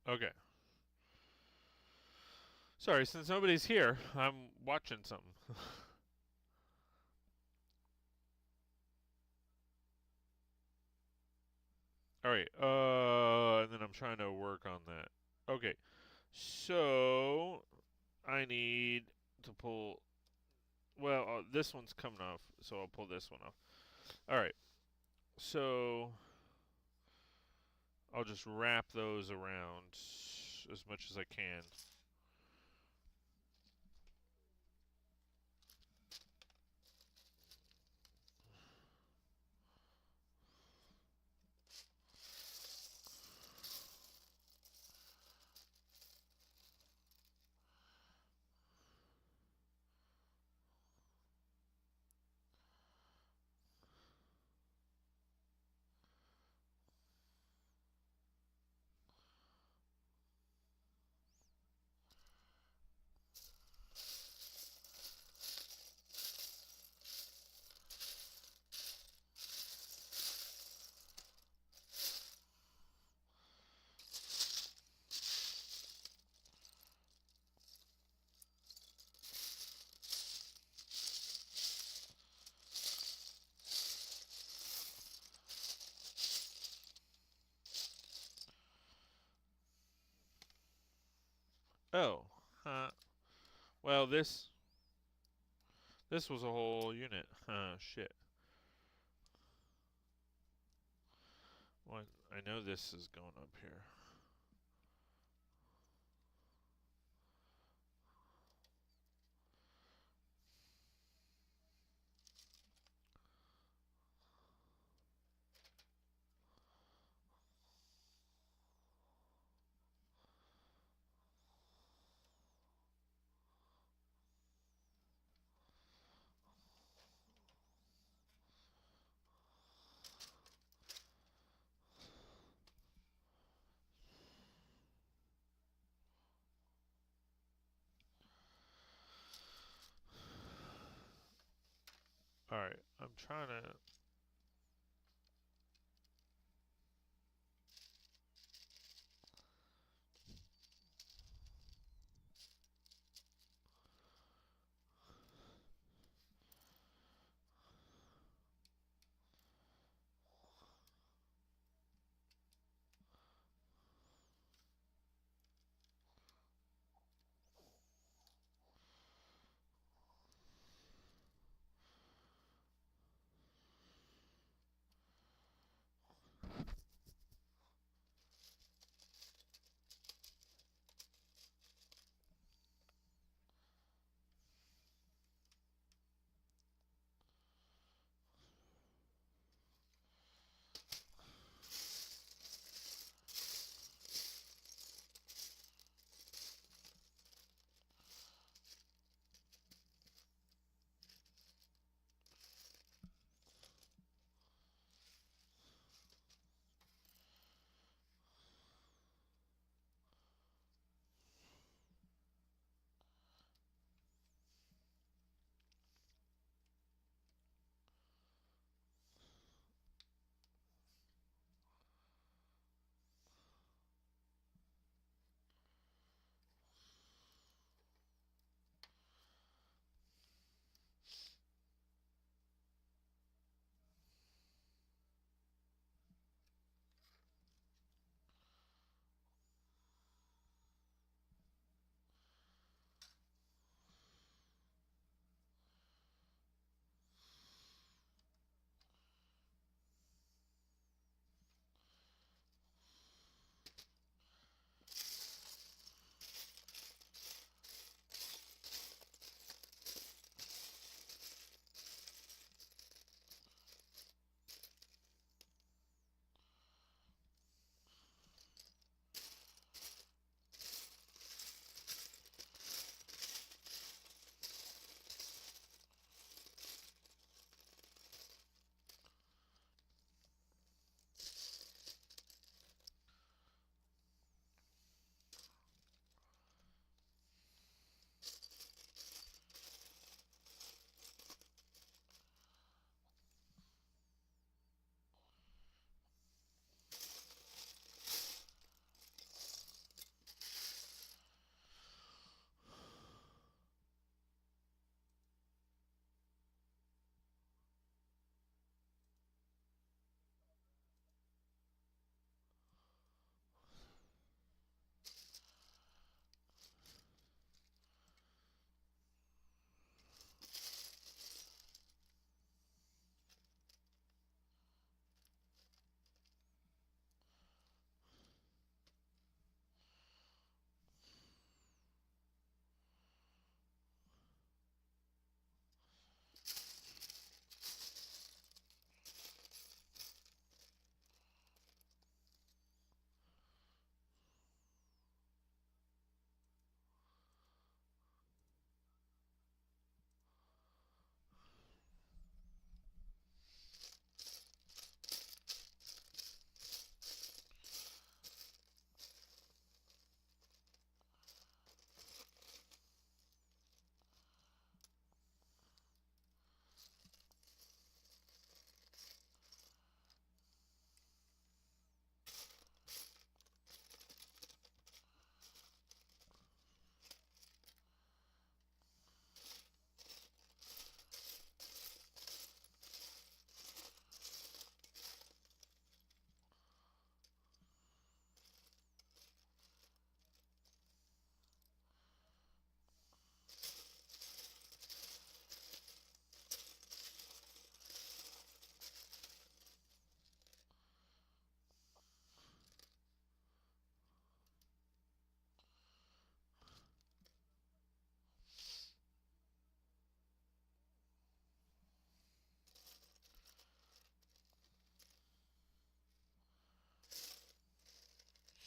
Okay. Sorry, since nobody's here, I'm watching something. All right. And then I'm trying to work on that. Okay. So I need to pull. Well, this one's coming off, so I'll pull this one off. All right. So I'll just wrap those around as much as I can. Oh, well, this was a whole unit. Shit. Well, I know this is going up here. Alright, I'm trying to...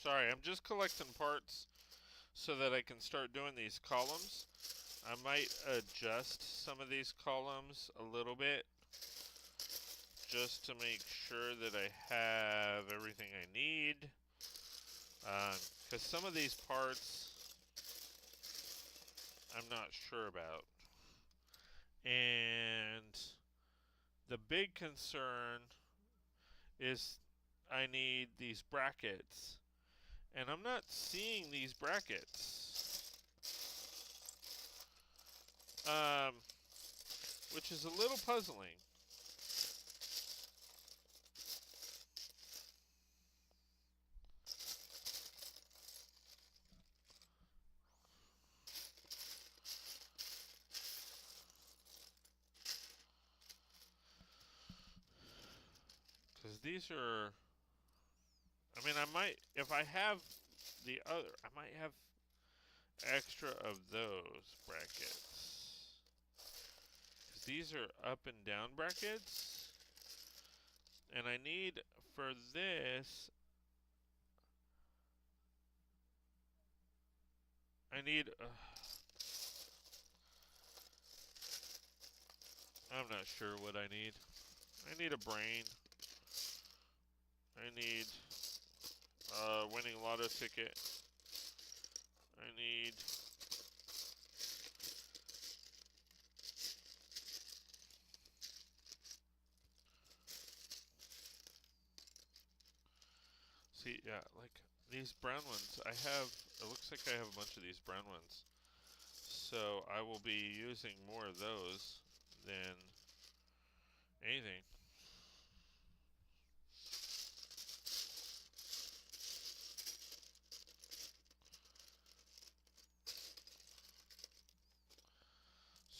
Sorry, I'm just collecting parts so that I can start doing these columns. I might adjust some of these columns a little bit just to make sure that I have everything I need. Because some of these parts I'm not sure about. And The big concern is I need these brackets. And I'm not seeing these brackets. Which is a little puzzling. Because these are... I mean, I might... If I have the other... I might have extra of those brackets. Because these are up and down brackets. And I need, for this... I need... I'm not sure what I need. I need a brain. I need a winning lotto ticket. I need... See, yeah, like these brown ones, I have, it looks like I have a bunch of these brown ones. So I will be using more of those than anything.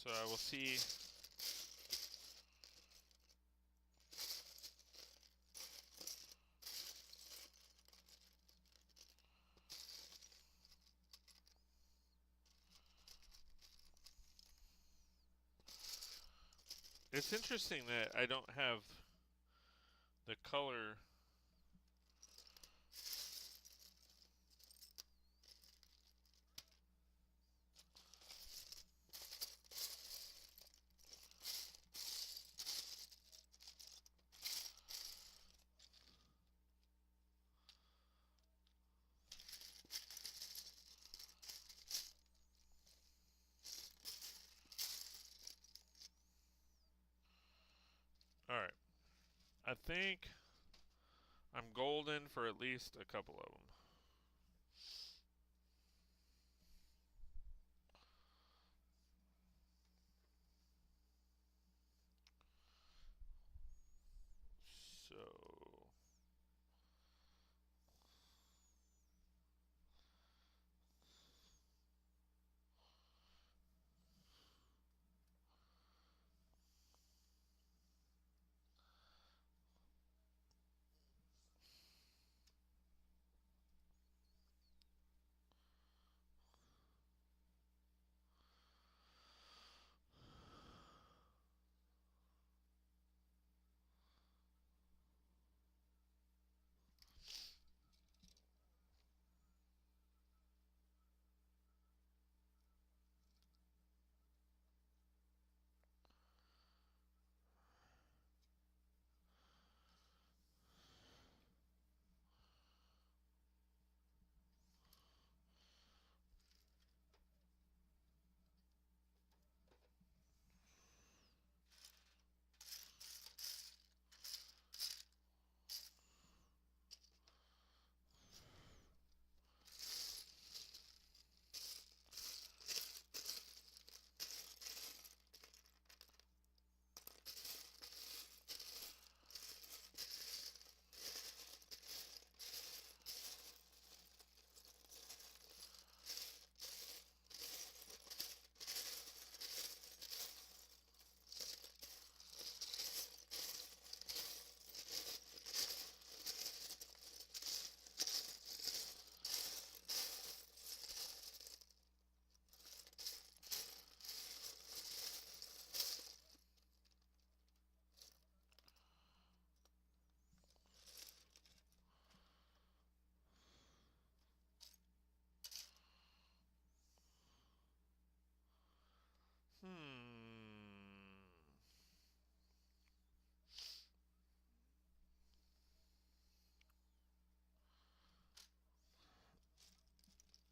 So I will see. It's interesting that I don't have the color. Alright. I think I'm golden for at least a couple of them. So...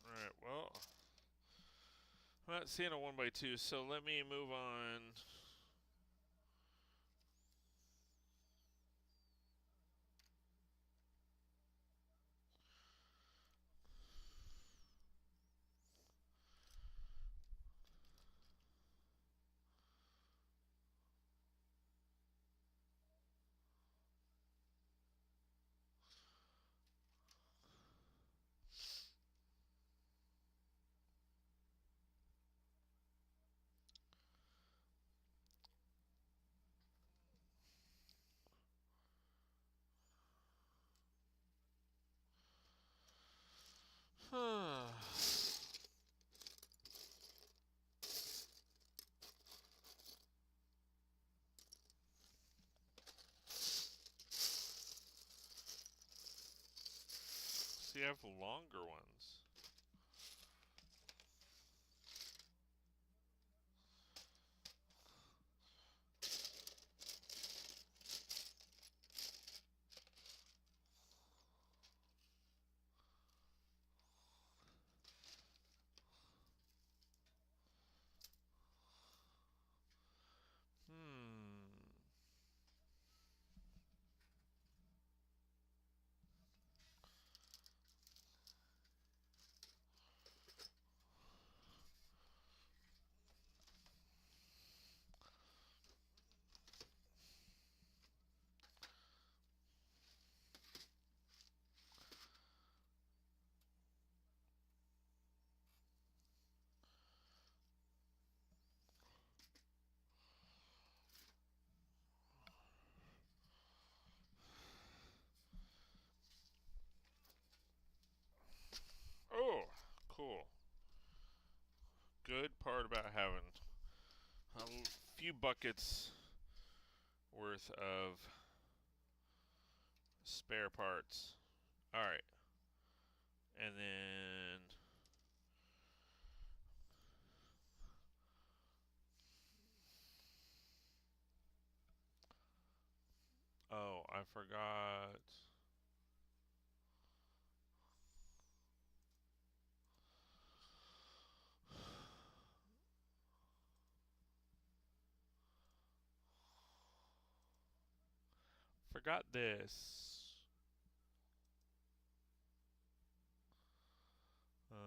Alright, well... I'm not seeing a 1x2, so let me move on. see, I have longer ones. Oh, cool. Good part about having a few buckets worth of spare parts. Alright. And then... Oh, I forgot... Forgot this. I've...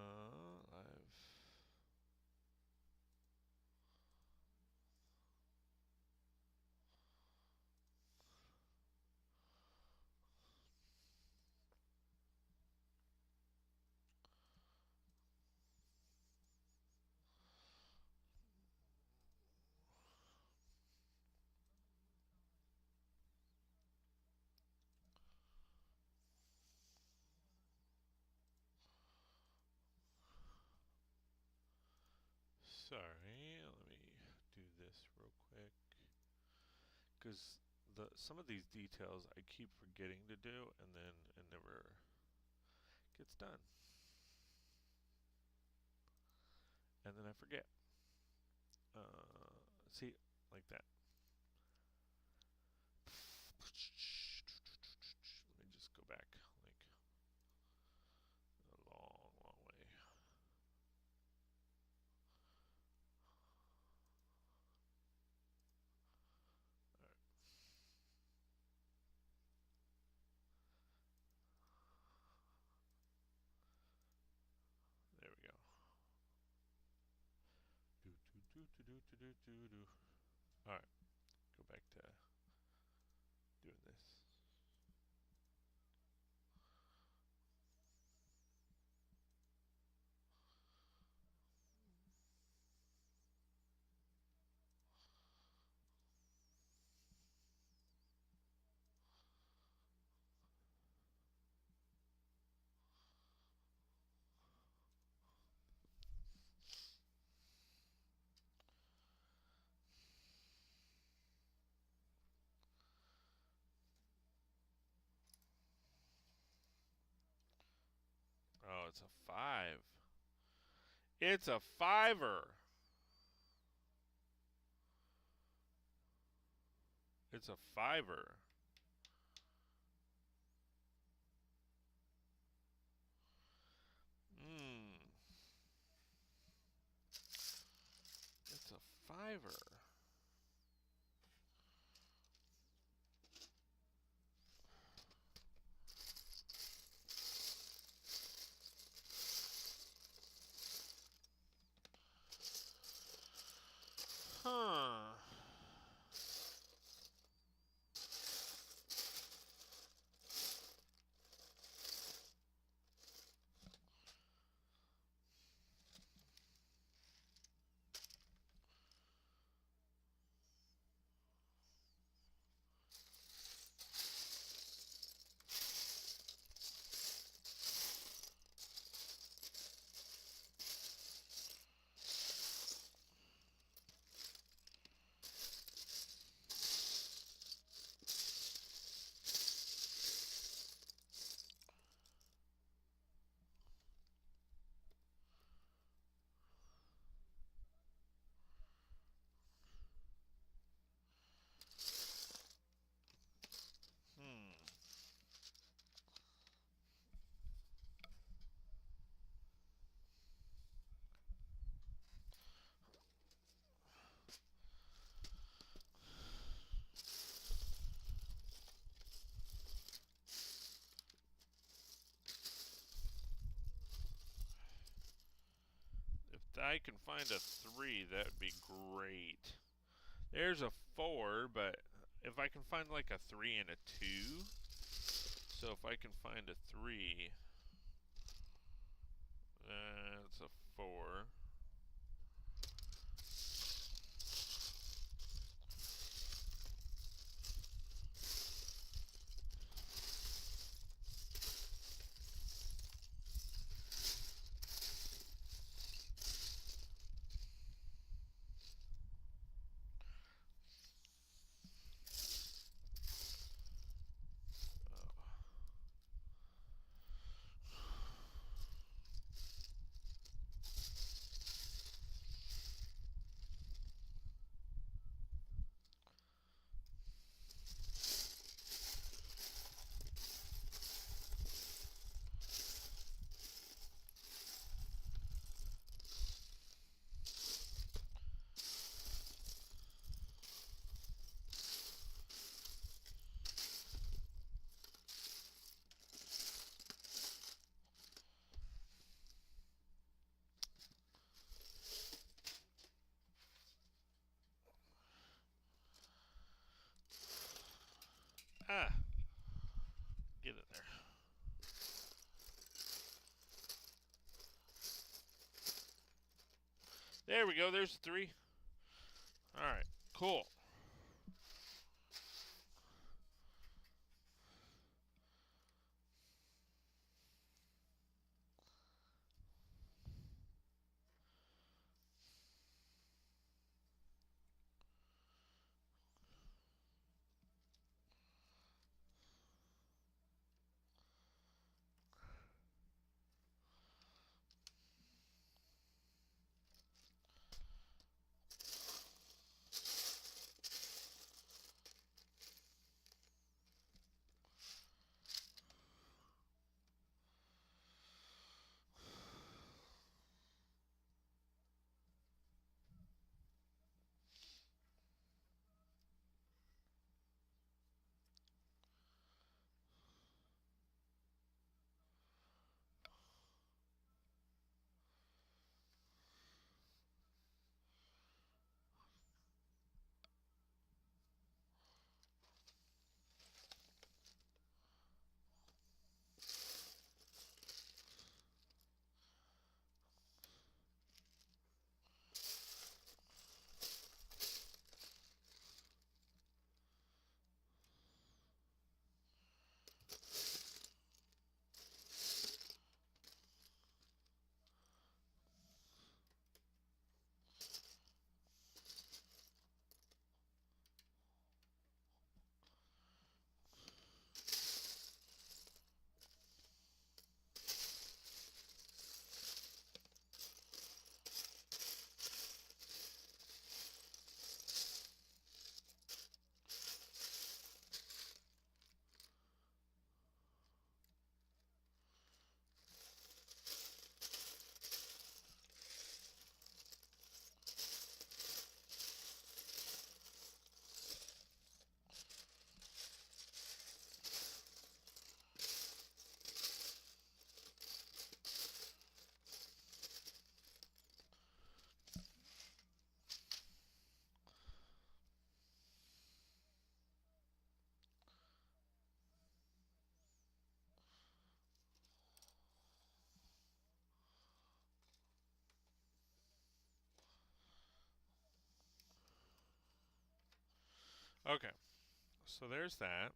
Sorry, let me do this real quick. Because some of these details I keep forgetting to do, and then it never gets done. And then I forget. See, like that. Let me just go back, like, a long, long way. Alright. There we go. Alright, go back to doing this. Oh, it's a 5. It's a 5-er. It's a 5-er. It's a 5-er. Huh. I can find a 3, that would be great. There's a 4, but if I can find like a 3 and a 2, so if I can find a 3, that's a 4. Ah, get in there. There we go, there's 3. Alright, cool. Okay, so there's that.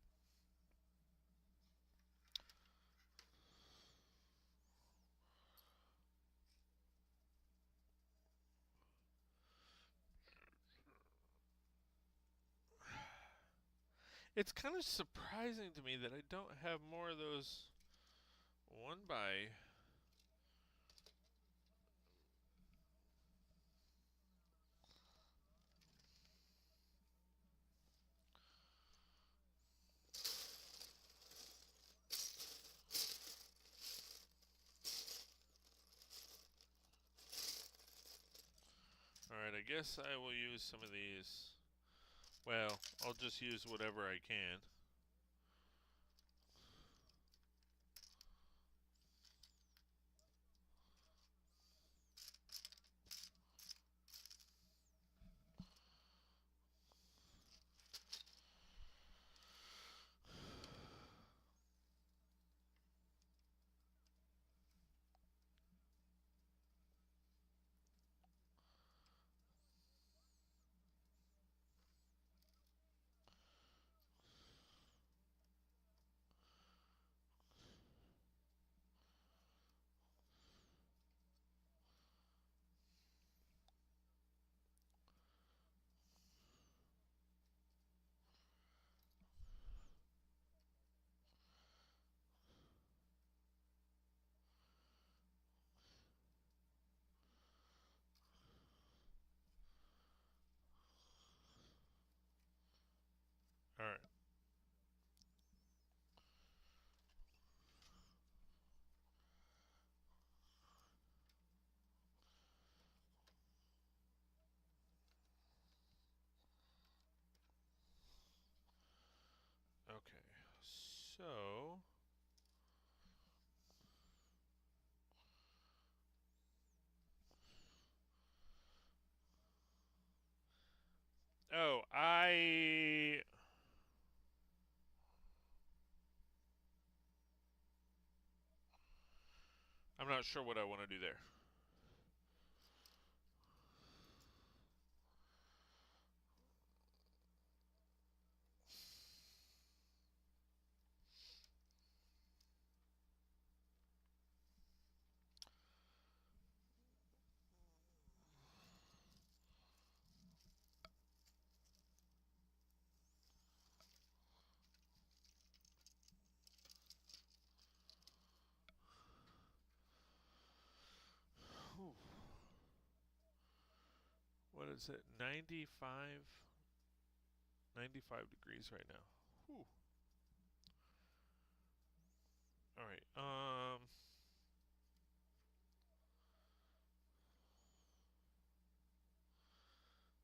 It's kind of surprising to me that I don't have more of those 1 by. Alright, I guess I will use some of these. Well, I'll just use whatever I can. All right. Okay. So, oh, I'm not sure what I want to do there. Whew. What is it? 95 degrees right now. Whew. All right.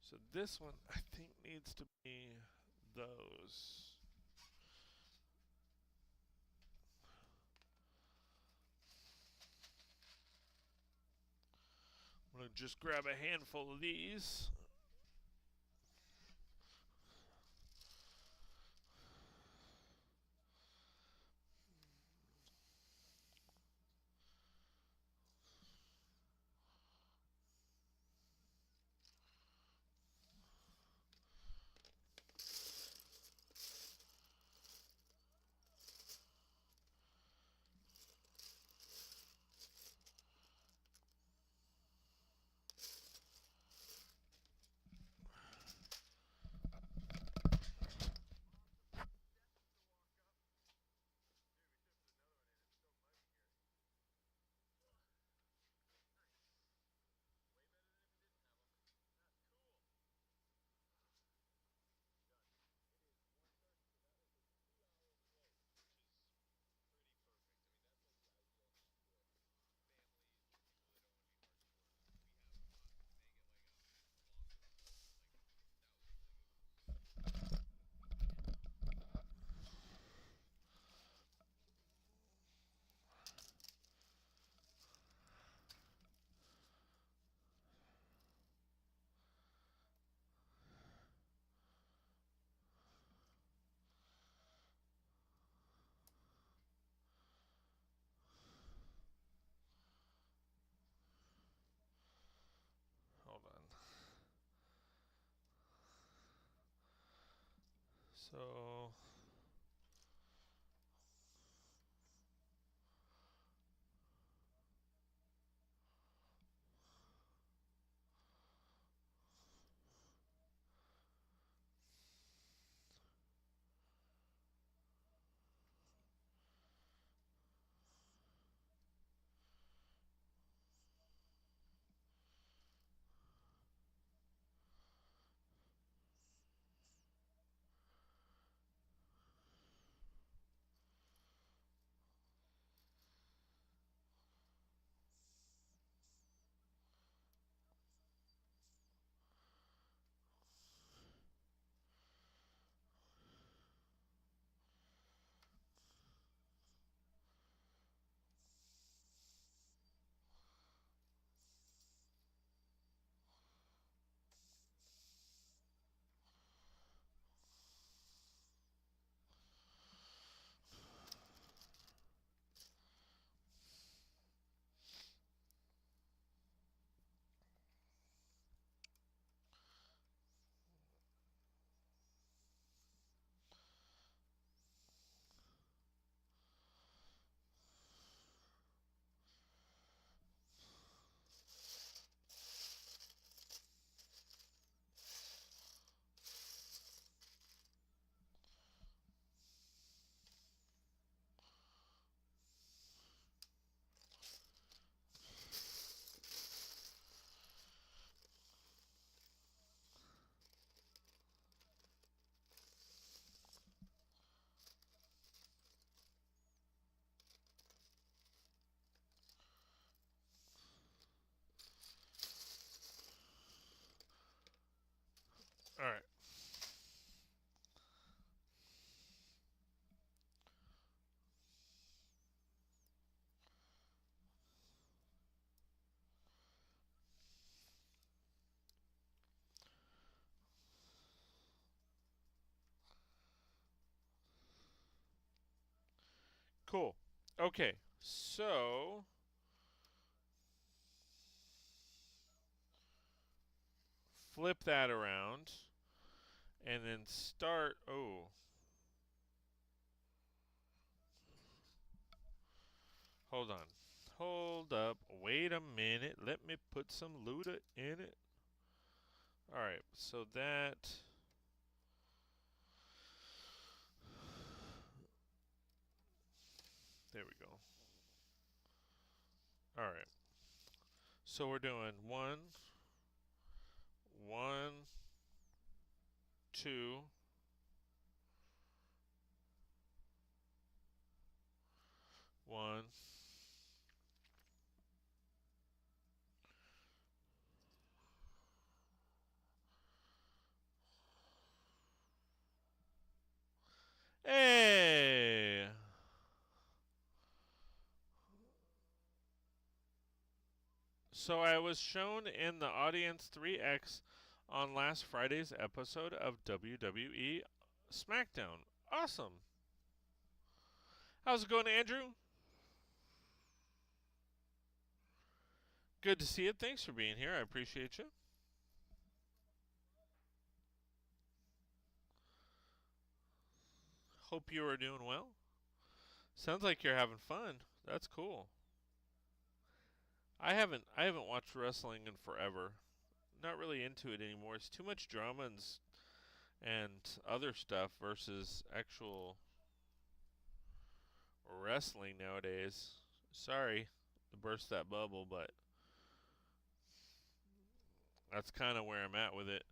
So this one I think needs to be those. I'm gonna just grab a handful of these. Hold on. So All right. Cool. Okay. So flip that around and then start. Oh, hold on. Hold up. Wait a minute. Let me put some Luda in it. All right. So that. There we go. All right. So we're doing one, two, one. Hey! So I was shown in the audience 3X on last Friday's episode of WWE SmackDown. Awesome. How's it going, Andrew? Good to see you. Thanks for being here. I appreciate you. Hope you are doing well. Sounds like you're having fun. That's cool. I haven't watched wrestling in forever. Not really into it anymore. It's too much drama and other stuff versus actual wrestling nowadays. Sorry to burst that bubble, but that's kind of where I'm at with it.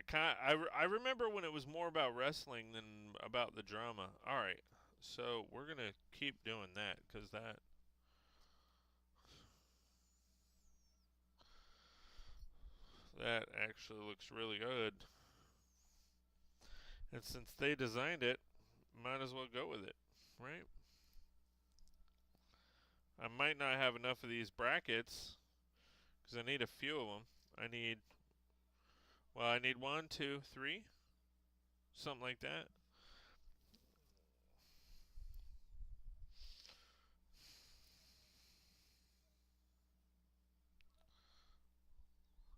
I remember when it was more about wrestling than about the drama. All right, so we're gonna keep doing that because that actually looks really good. And since they designed it, might as well go with it, right? I might not have enough of these brackets because I need a few of them. I need one, two, three, something like that.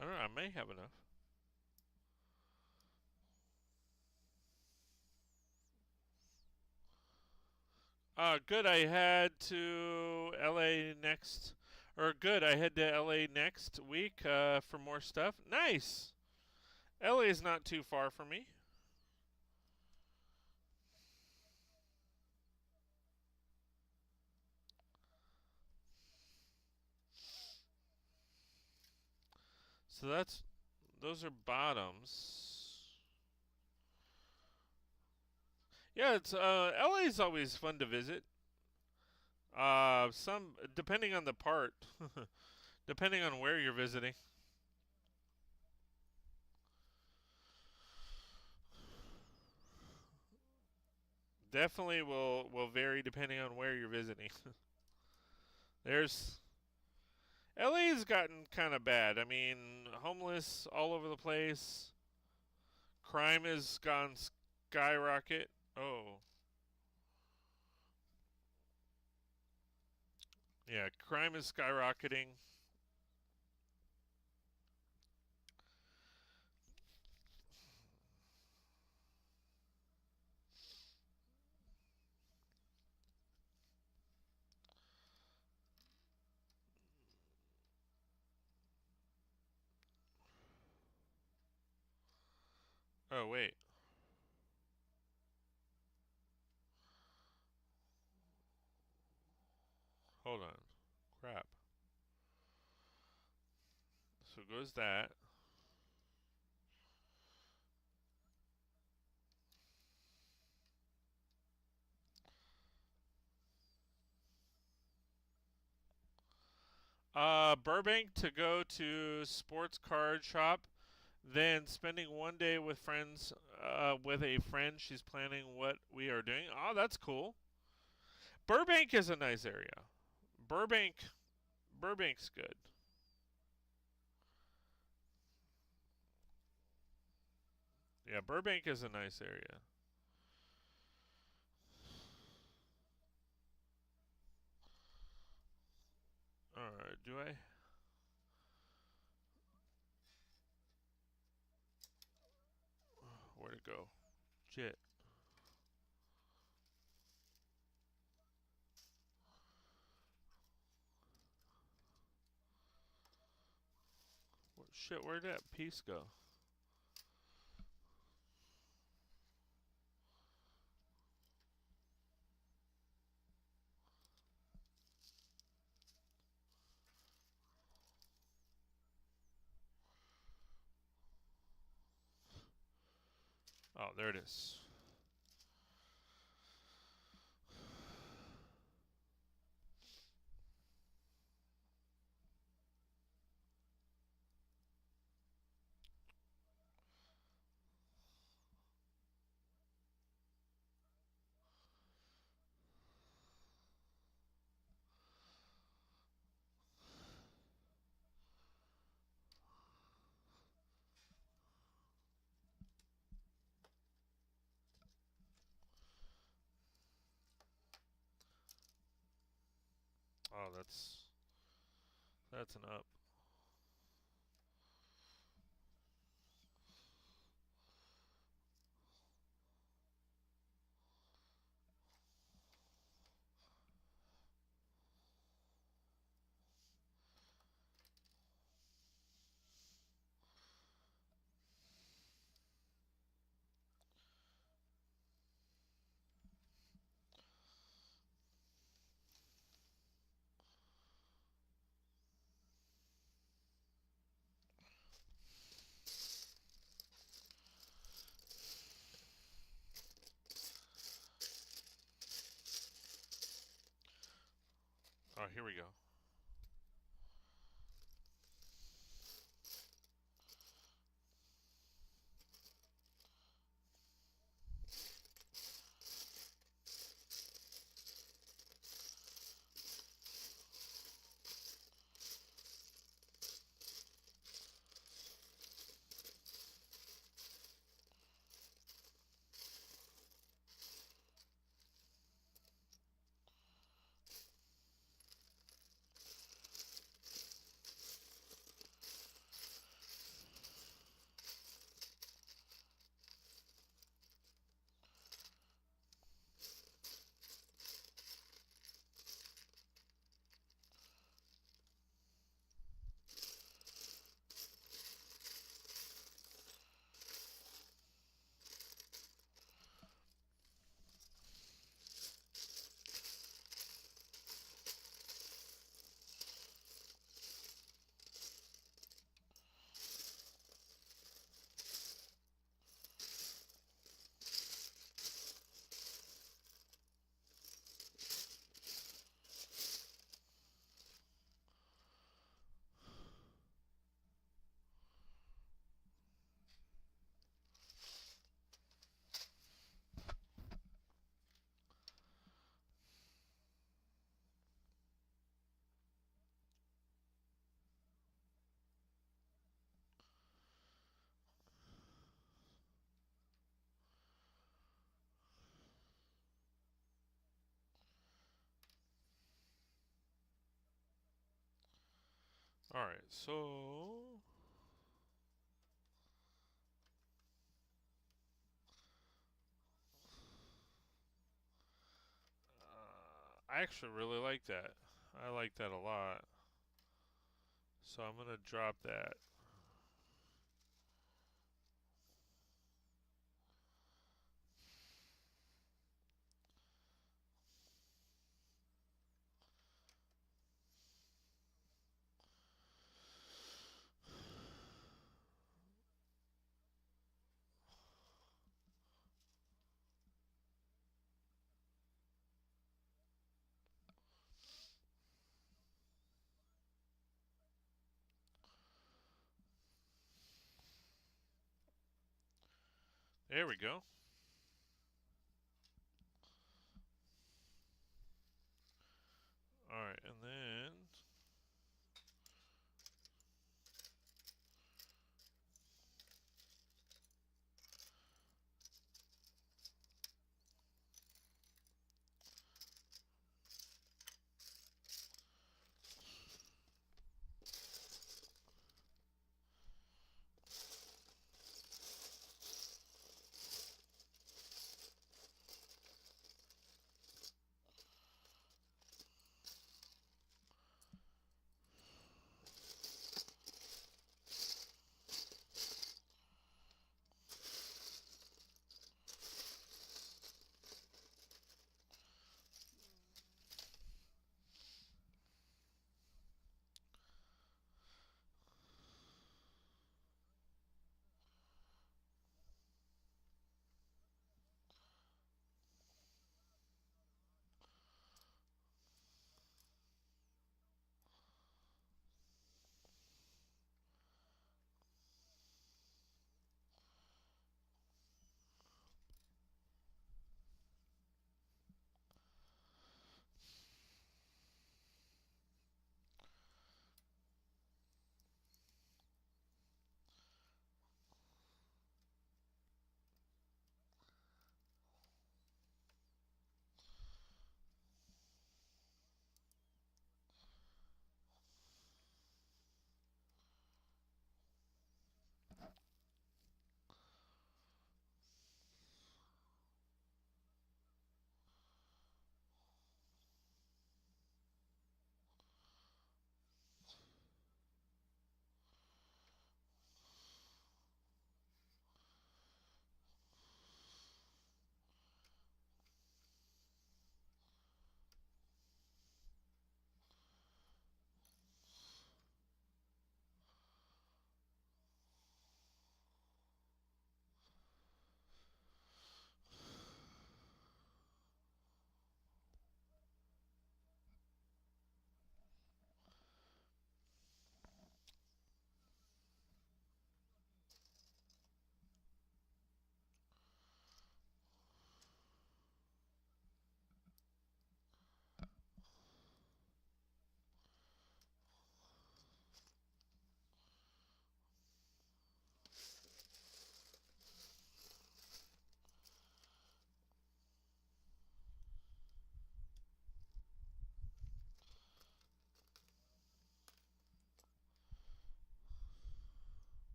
I don't know. I may have enough. Good. I head to LA next, or good. I head to LA next week for more stuff. Nice. LA is not too far from me. So those are bottoms. Yeah, it's LA is always fun to visit. Some depending on the part, depending on where you're visiting. Definitely will vary depending on where you're visiting. There's LA's gotten kind of bad. I mean, homeless all over the place. Crime has gone skyrocket. Oh, yeah, crime is skyrocketing. Oh, wait. Hold on. Crap. So goes that. Burbank to go to sports card shop, then spending one day with friends, with a friend. She's planning what we are doing. Oh, that's cool. Burbank is a nice area. Burbank, Burbank's good. Yeah, Burbank is a nice area. All right, do I? Where to go? Shit. Shit, where'd that piece go? Oh, there it is. Oh, that's an up. Oh, here we go. All right, so I actually really like that. I like that a lot. So I'm gonna drop that. There we go. Alright, and then...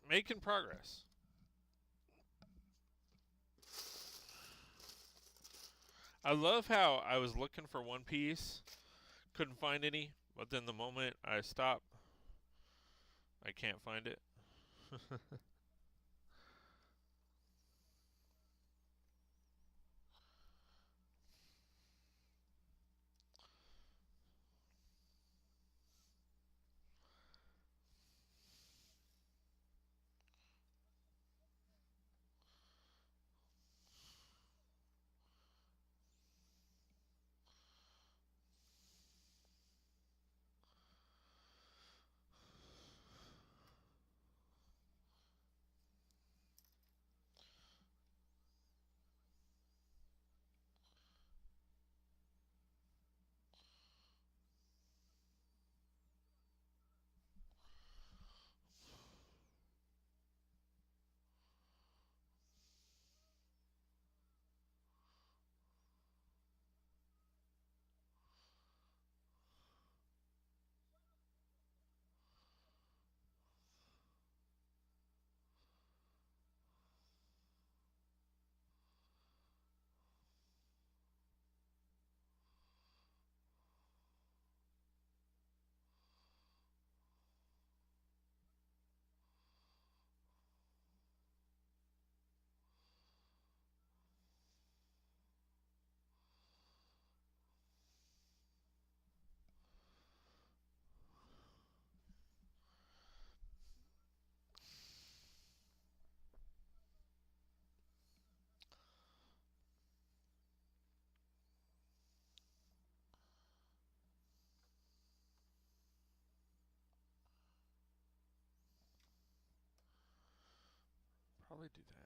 Making progress. I love how I was looking for one piece, couldn't find any, but then the moment I stop, I can't find it. Probably do that.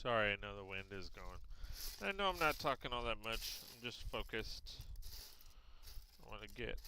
Sorry, I know the wind is going. I know I'm not talking all that much. I'm just focused. I want to get.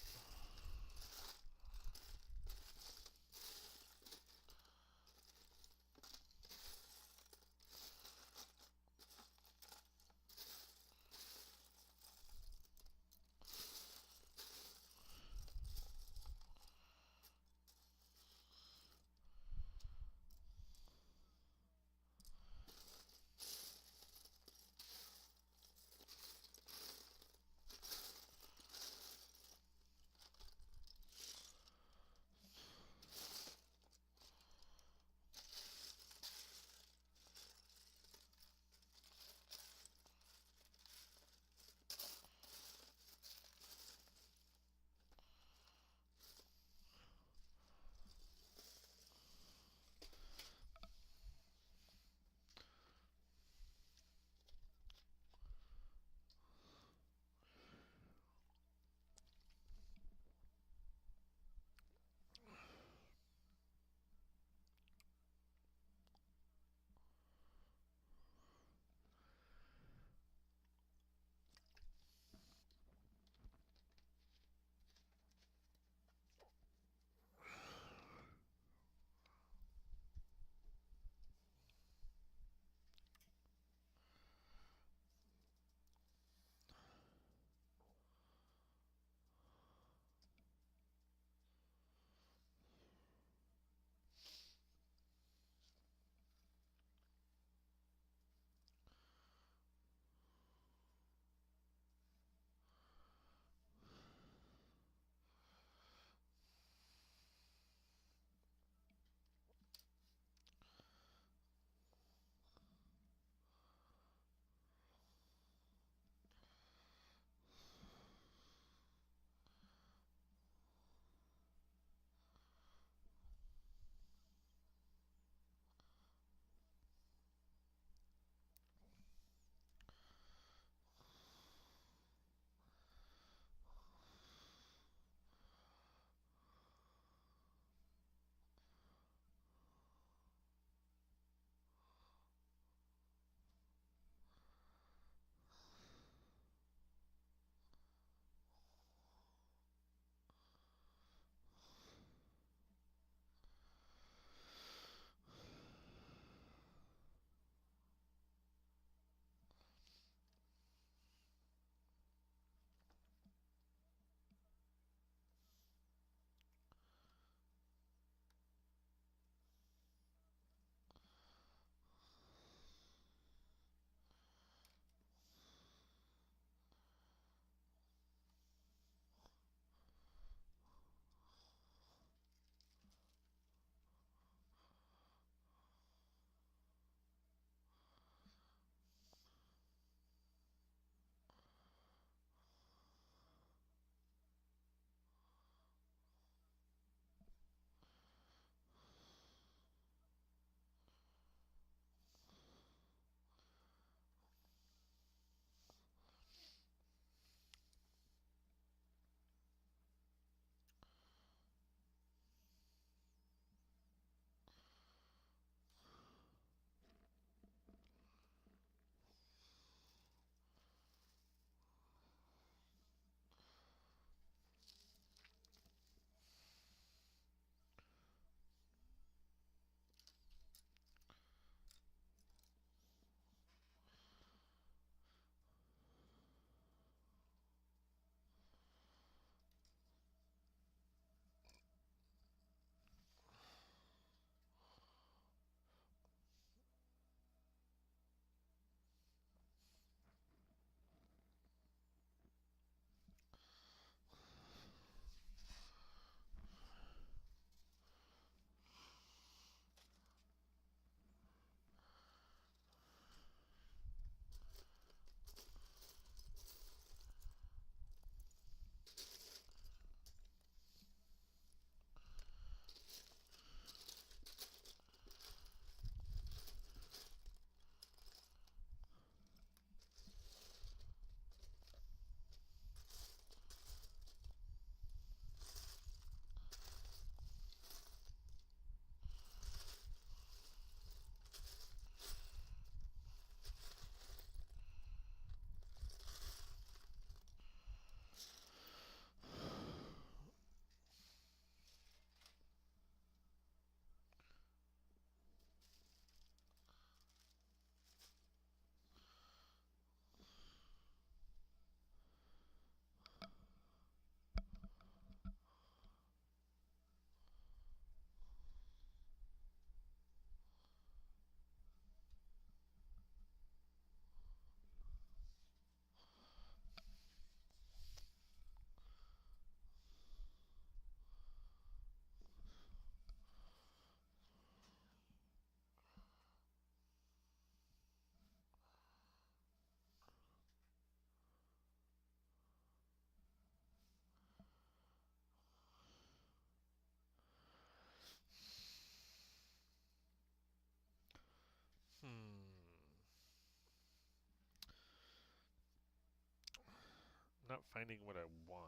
not finding what I want.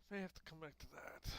May have to come back to that.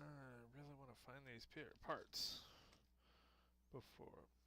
I really want to find these parts before.